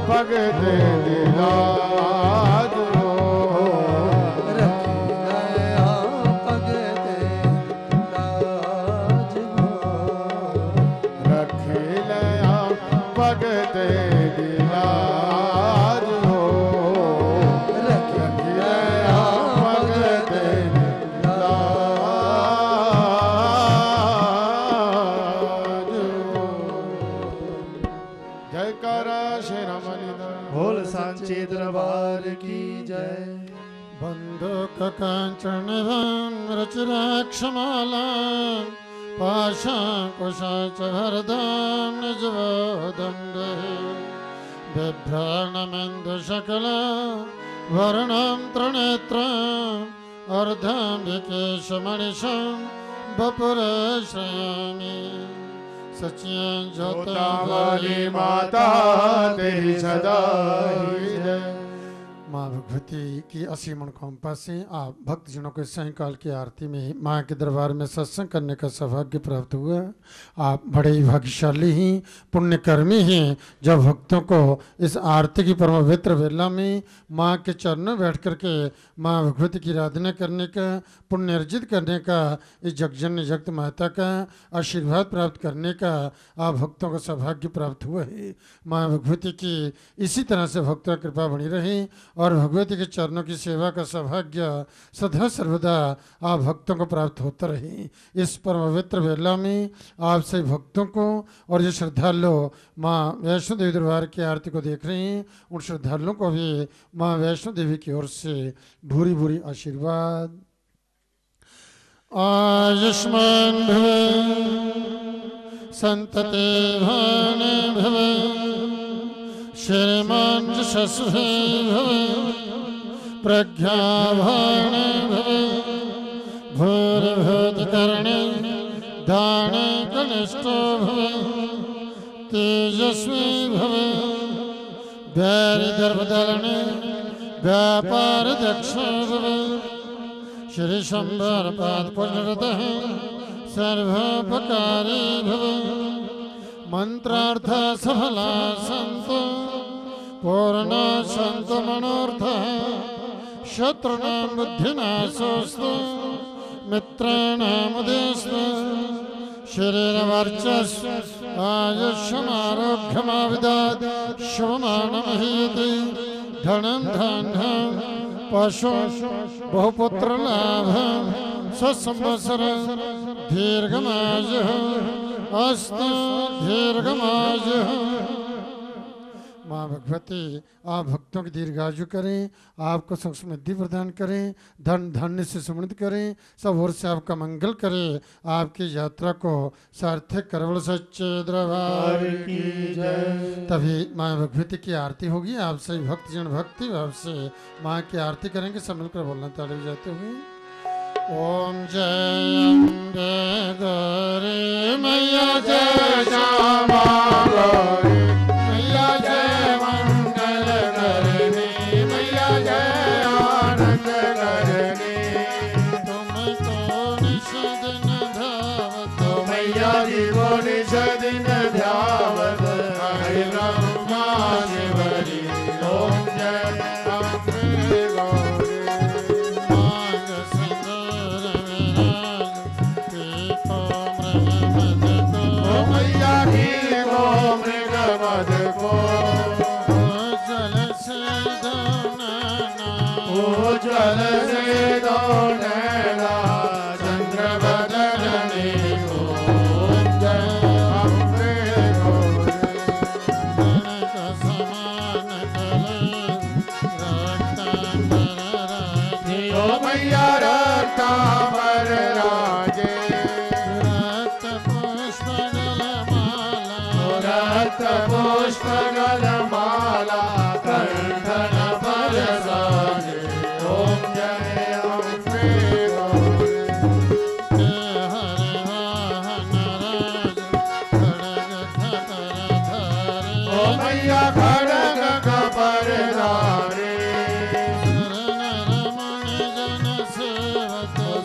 भगते दिलाज हो। रखी नया भगते राज भगत दिलाज हो रखिया भगत दिलाज हो। जयकार श्री रमणी बोल सांचे दरबार की जय। बंधुक कांचन रचराक्षमाला पाशाकुशाच भरदां निजवदण्डे बिभ्राणमेन्दुशकल वर्णं त्रिनेत्रम् अर्धम्बिकेशमणिशं वपुरश्रयामि सच्चिदां ज्योतावली माता तेरी सदा ही जय। माँ भगवती की असीम अनुकंपा से आप भक्तजनों को सायंकाल की आरती में माँ के दरबार में सत्संग करने का सौभाग्य प्राप्त हुआ। आप बड़े ही भाग्यशाली हैं, पुण्यकर्मी हैं, जब भक्तों को इस आरती की परम पवित्र वेला में माँ के चरणों बैठ करके माँ भगवती की आराधना करने का, पुण्य अर्जित करने का, इस जगजननी जगत माता का आशीर्वाद प्राप्त करने का आप भक्तों को सौभाग्य प्राप्त हुआ है। माँ भगवती की इसी तरह से भक्तों की कृपा बनी रहे और भगवती के चरणों की सेवा का सौभाग्य सदा सर्वदा आप भक्तों को प्राप्त होता रहे। इस परम पवित्र वेला में आप सभी भक्तों को और जो श्रद्धालु माँ वैष्णो देवी दरबार की आरती को देख रहे हैं, उन श्रद्धालुओं को भी माँ वैष्णो देवी की ओर से भूरी भूरी आशीर्वाद। आयुष्मान भव संतते भान भव श्रीमान यशस्वी भव प्रज्ञाभान भव भूरिभूतिकर्णे दान कनिष्ठो भव तेजस्वी भव वैरिदर्भदलने व्यापार दक्ष भव श्री शंबर पाद पुण्यरतः सर्वोपकारी भव मंत्रार्थ सफला संतो पूर्ण संत मनोर्थ शत्रुनां बुद्धिनाशोस्तु मित्राणाम् उदयस्तु शरीरवर्चस्व आयुष्यमारोग्यमाविदत् शुभमानमहीति धनं धान्यं पशु बहुपुत्र लाभं सत्संवत्सर दीर्घमायुः अस्तु दीर्घमायुः। माँ भगवती आप भक्तों की दीर्घायु करें, आपको सुख समृद्धि प्रदान करें, धन धान्य से समृद्ध करें, सब ओर से आपका मंगल करें, आपकी यात्रा को सार्थक करवल सच्चे दरबार की जय। तभी माँ भगवती की आरती होगी। आप सभी भक्तजन भक्ति भाव से माँ की आरती करेंगे। सब मिलकर बोलना ताली बजाते हुए ओम जय अम्बे गौरी मैया जय श्यामा गौरी मैया जय मंगल करनी मैया जय आनंद करनी तुमको निश दिन धावत मैया जी को निश दिन ध्यावत हरि ब्रह्मा शिवरी ओम जय अम्बे गौरी मांग सिंदूर विराज मैया की को मृग मद को जल से उज्ज्वल से दो नैना चंद्र बदलने को जय अम्बे गौरी का समान कले ओ मैया रक्तांबर राजे रक्त पुष्प माला रक्त पुष्प माला कंठन पर साजे ओम जय अम्बे गौरी हरे वाहन राज खड़ग खपर धारे ओ मैया खड़ग कपर धारे सुर नर मुनि जन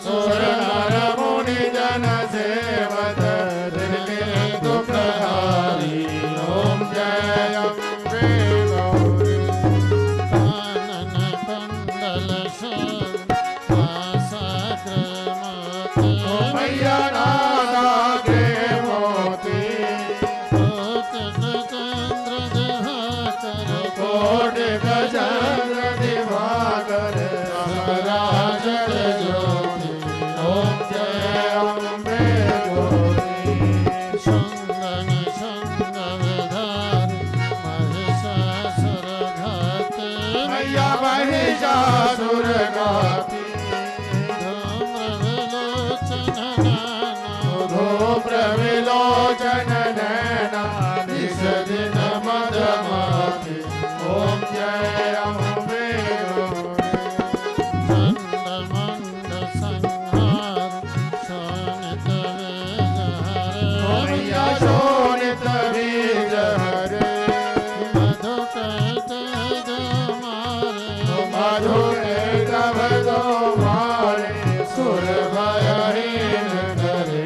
सुर नर मुनि जन सेवत सेवत दिन के दुख हारी ओम जय अम्बे गौरी कानन कुंडल शोभ आसाग्र ओ मोती मैया नादा के मोती कोटिक चंद्र प्रविलोचन नैना निश दिन मदमाति ओम जय अम्बे मंद संहार शोणित मैया शोणित बीज हरे मधु कहते मधु दो मारे सुर भयहीन करे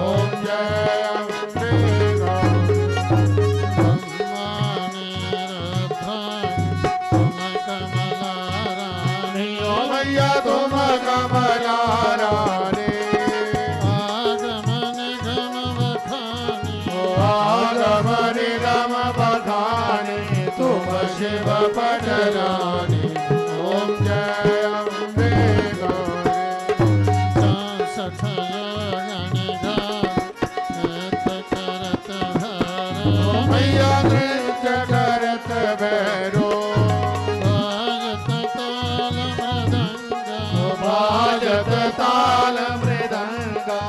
ओम जय अम्बे ओ मैया तुम कमला रानी आगम निगम बखानी तुम शिव पटरानी ओम जय अम्बे मैया नृत्य करत भैरो बाजत ताल मृदंगा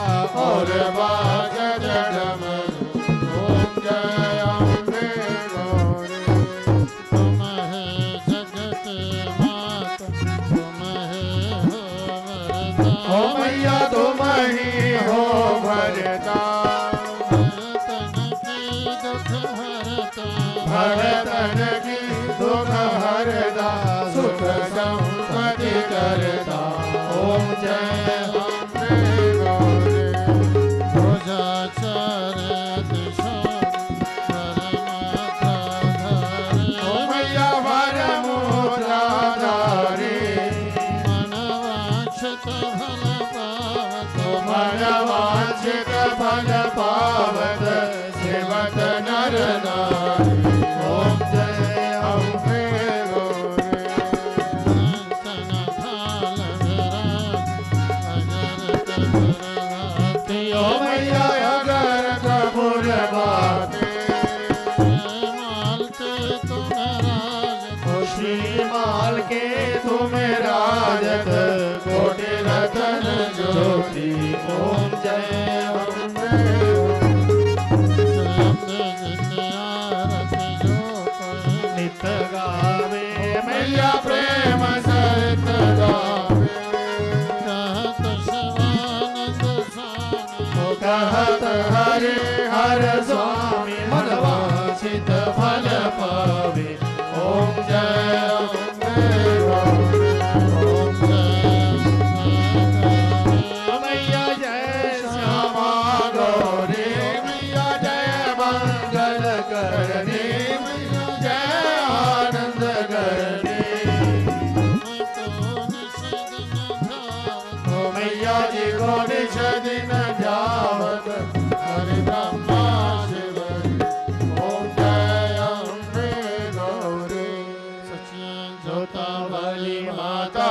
और बाजत डमरू ओम जय अम्बे गौरी तुम है जगत माता तुम है हो वरदान ओ मैया तुम ही हो भरता भरतन की दुख हरदा सुख संपत्ति करता ओम जय अम्बे गौरी ओ मैया वर मुद्राधारी मनवांछित फल पावत सेवत नर नारी ओम जय अम्बे गौरी ओ मैया अगर कपूर बाते श्री माल के तुम राजत कोटि रतन ज्योति ओम जय अम्बे नित गावे मैया प्रेम सहित गावे कहत हरे हर स्वामी मनवांछित फल पावे ओम जय अम्बे गौरी ओम मैया जय श्यामा गौरी मैया जय मंगल करनी मैया जय आनंद करनी ओ मैया जी को निश दिन जावत हरि ब्रह्मा शिव ओम जय अम्बे गौरी जोता वाली माता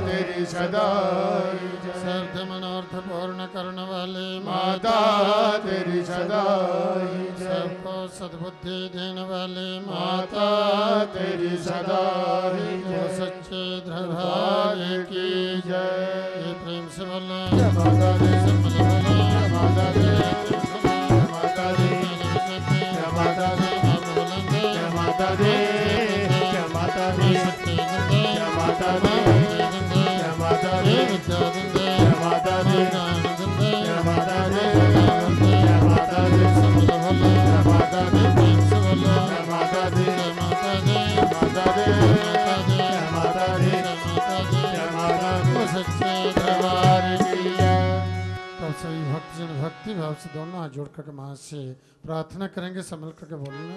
तेरी सदाई सर्थ मनोर्थ पूर्ण करने वाले माता तेरी सदाई सबको सद्बुद्धि देने वाले माता तेरी सदाई जो सच्चे दरबार की जय ये प्रेम से बोले जय माता दी सब मिले बोले जय माता दी जय माता दी जय माता दी जय माता दी जय माता दी जय माता दी जय माता दी जय माता दी जय माता दी जय माता दी सब मिले बोले जय माता दी प्रेम से बोले जय माता दी जय माता दी माता दी जय माता दी जय माता दी जय माता दी जय माता दी वो सच्चे दरबार की जय तो सभी भक्तजन भक्ति भाव से दोनों हाथ जोड़ करके मां से प्रार्थना करेंगे, संभल करके बोलना।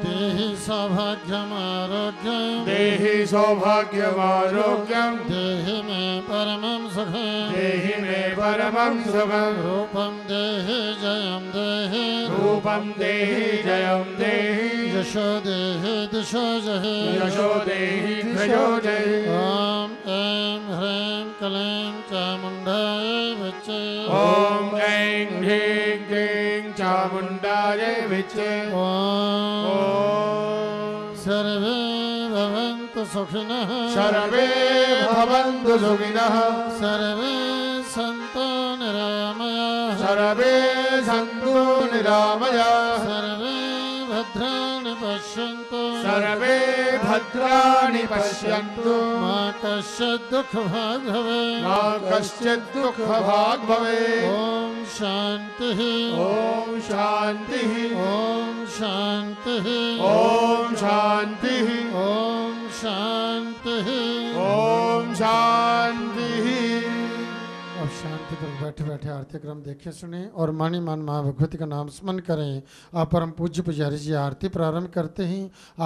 देहि सौभाग्यमारोग्यं देहि सौभाग्यमारोग्यं देहि मे परमं सुखं देहि मे परमं सुखं रूपं देहि जयं देहि रूपं देहि जयं देहि यशो देहि दिशो जहि यशो देहि ध्वजो जहि ॐ ऐं ह्रीं क्लीं चामुण्डाय विच्चे ॐ ऐं ह्रीं क्लीं चामुण्डाय विच्चे ॐ सर्वे भवन्तु सुखिनः सर्वे भवन्तु सुखिनः सर्वे सन्तु निरामयाः सर्वे सन्तु निरामयाः सर्वे भद्राणि पश्यन्तु सर्वे भद्राणि पश्यन्तु मा कश्चित् दुःखभाग् भवेत् मा कश्चित् दुःखभाग् भवेत् ॐ शान्तिः ॐ शान्तिः ॐ शान्तिः ॐ शान्तिः ॐ शान्तिः ॐ शान्तिः। अब शांति पर बैठे बैठे आरती क्रम देखे सुने और मानी मान माँ भगवती का नाम स्मरण करें। आप परम पूज्य पुजारी जी आरती प्रारंभ करते ही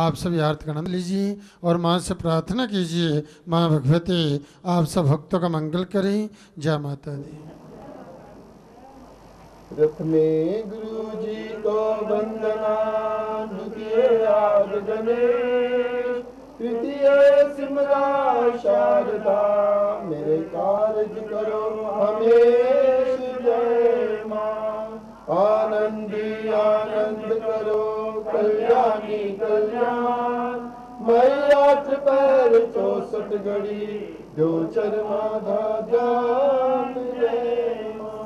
आप सभी आरती का आनंद लीजिए और माँ से प्रार्थना कीजिए माँ भगवती आप सब भक्तों का मंगल करें। जय माता दी। रथ में गुरु जी को वंदना, द्वितीय आद गणेश, तृतीय सिमरा शारदा, मेरे कार्य करो हमेश जय माँ। आनंदी आनंद करो कल्याणी कल्याण, मैया पर 64 घड़ी दो चरमाधा जान जय माँ।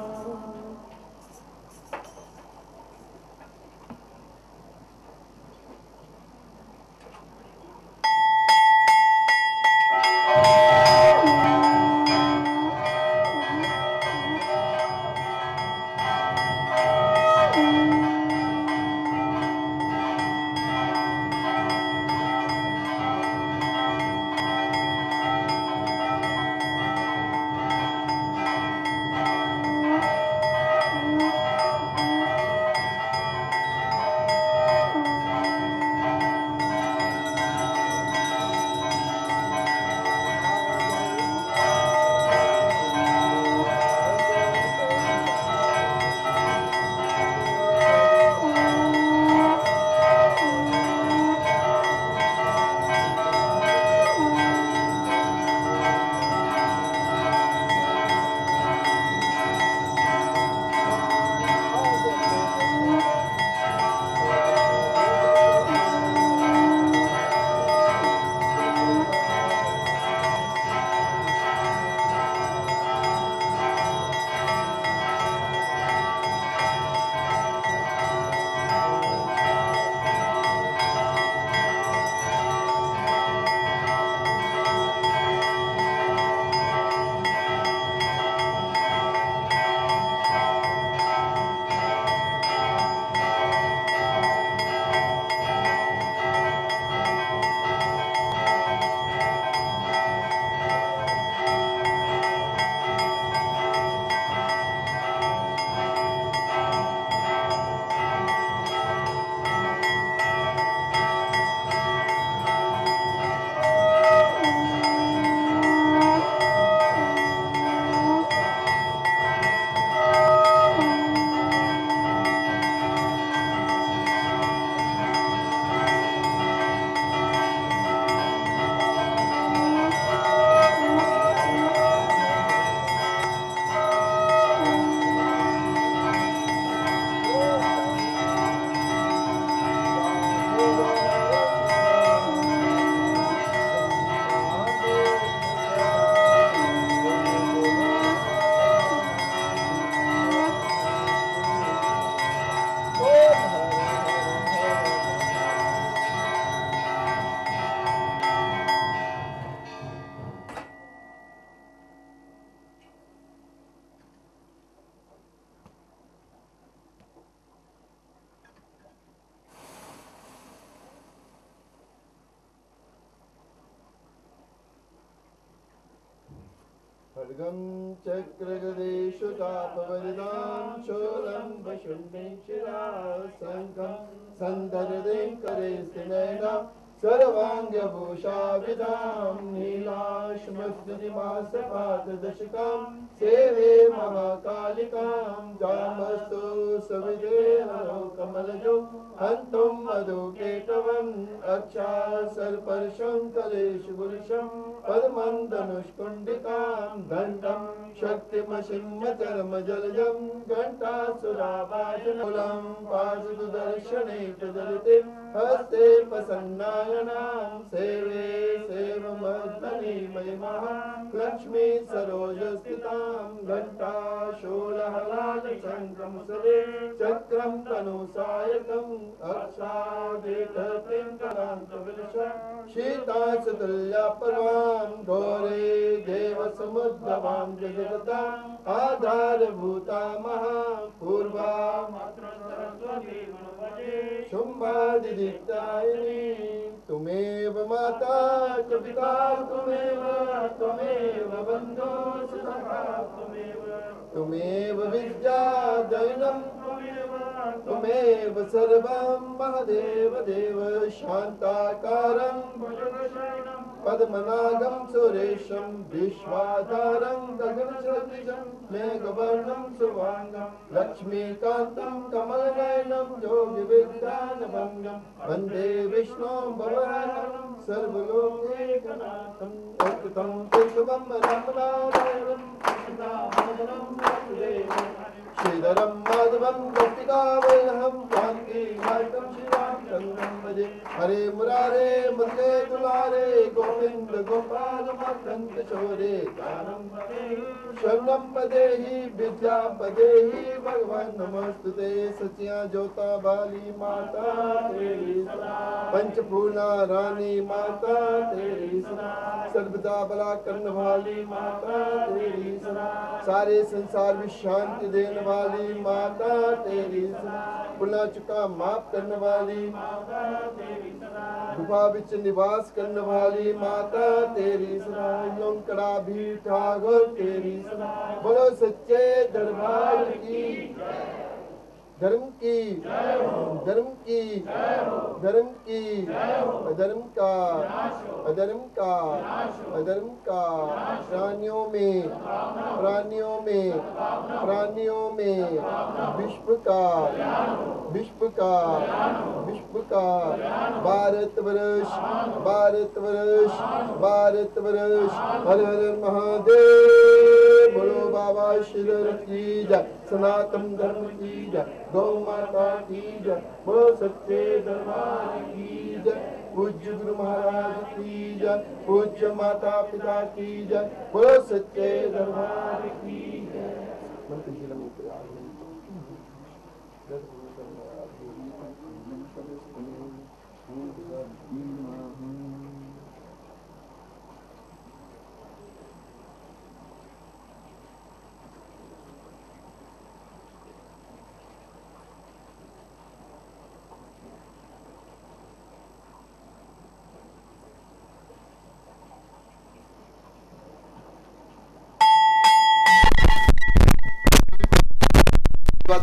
खड्गं चक्रगदेषु चापवरिदां शूलं वशुण्डे शिरा शङ्खं सन्दर्दे करे स्थिनैना सर्वाङ्गभूषाविदां नीलाश्मस्तनिमासपाददशकां सेवे महाकालिकां जामस्तु सविदे हरो कमलजो हन्तुं मधुकेटवम् अक्षासर्पर्शं कलेश गुरुशं पद्मं धनुष्कुण्डिकां दण्डं शक्तिमसिंह चरम जलजम घंटासुरावाजनकुलं पाशुदर्शने प्रदलिते हस्ते प्रसन्नायनां सेवे सेवमर्दने महिमः लक्ष्मी सरोजस्थितां घंटाशूलहलालशङ्खं सदे चक्रं तनुसायकम् अक्षादेकतिं कलान्तविलसं शीतासुतुल्या पर्वां घोरे देवसमुद्भवां जगताम् आधारभूता महापूर्वा शुम्भादिदित्यायिनी तुमेव माता च पिता त्वमेव बन्धो सखा त्वमेव विद्या दैनं त्वमेव सर्वं महदेव देव शान्ताकारं पद्मनागं सुरेशं विश्वाधारं गगनसदृशं मेघवर्णं शुभांगं लक्ष्मीकान्तं कमलनयनं योगिविज्ञानभङ्गं वन्दे विष्णुं भवहरं सर्वलोकैकनाथं अच्युतं केशवं रामनारायणं श्रीधरं माधवं गोपिकावल्लभं जानकीनायकं श्रीरामचन्द्रं भजे हरे मुरारे मदने दुलारे गोविंद गोपाल मकंद किशोरे शरणं पदेहि विद्या पदेहि भगवान नमस्तुते सचिया जोता बाली माता तेरी पंचपूर्णा रानी माता तेरी सर्वदा बला करने वाली माता तेरी सारे संसार में शांति देने वाली माता तेरी गुनाह चुका माफ करने वाली गुफा बिच निवास करने वाली माता तेरी लोंकड़ा भी ठाकुर तेरी बोलो सच्चे दरबार की धर्म की धर्म की धर्म की अधर्म का अधर्म का अधर्म का प्राणियों में प्राणियों में प्राणियों में विश्व का विश्व का विश्व का भारतवर्ष भारतवर्ष भारतवर्ष हर हर महादेव बोलो बाबा श्रीधर की जय सनातन धर्म की जय गौ माता की जय बोलो सच्चे दरबार की जय पूज्य गुरु महाराज की जय पूज्य माता पिता की जय बोलो सच्चे दरबार की जय।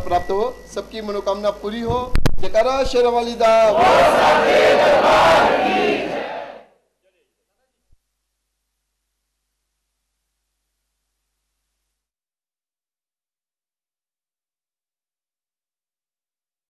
प्राप्त हो सबकी मनोकामना पूरी हो जयकारा शेरवाली दा।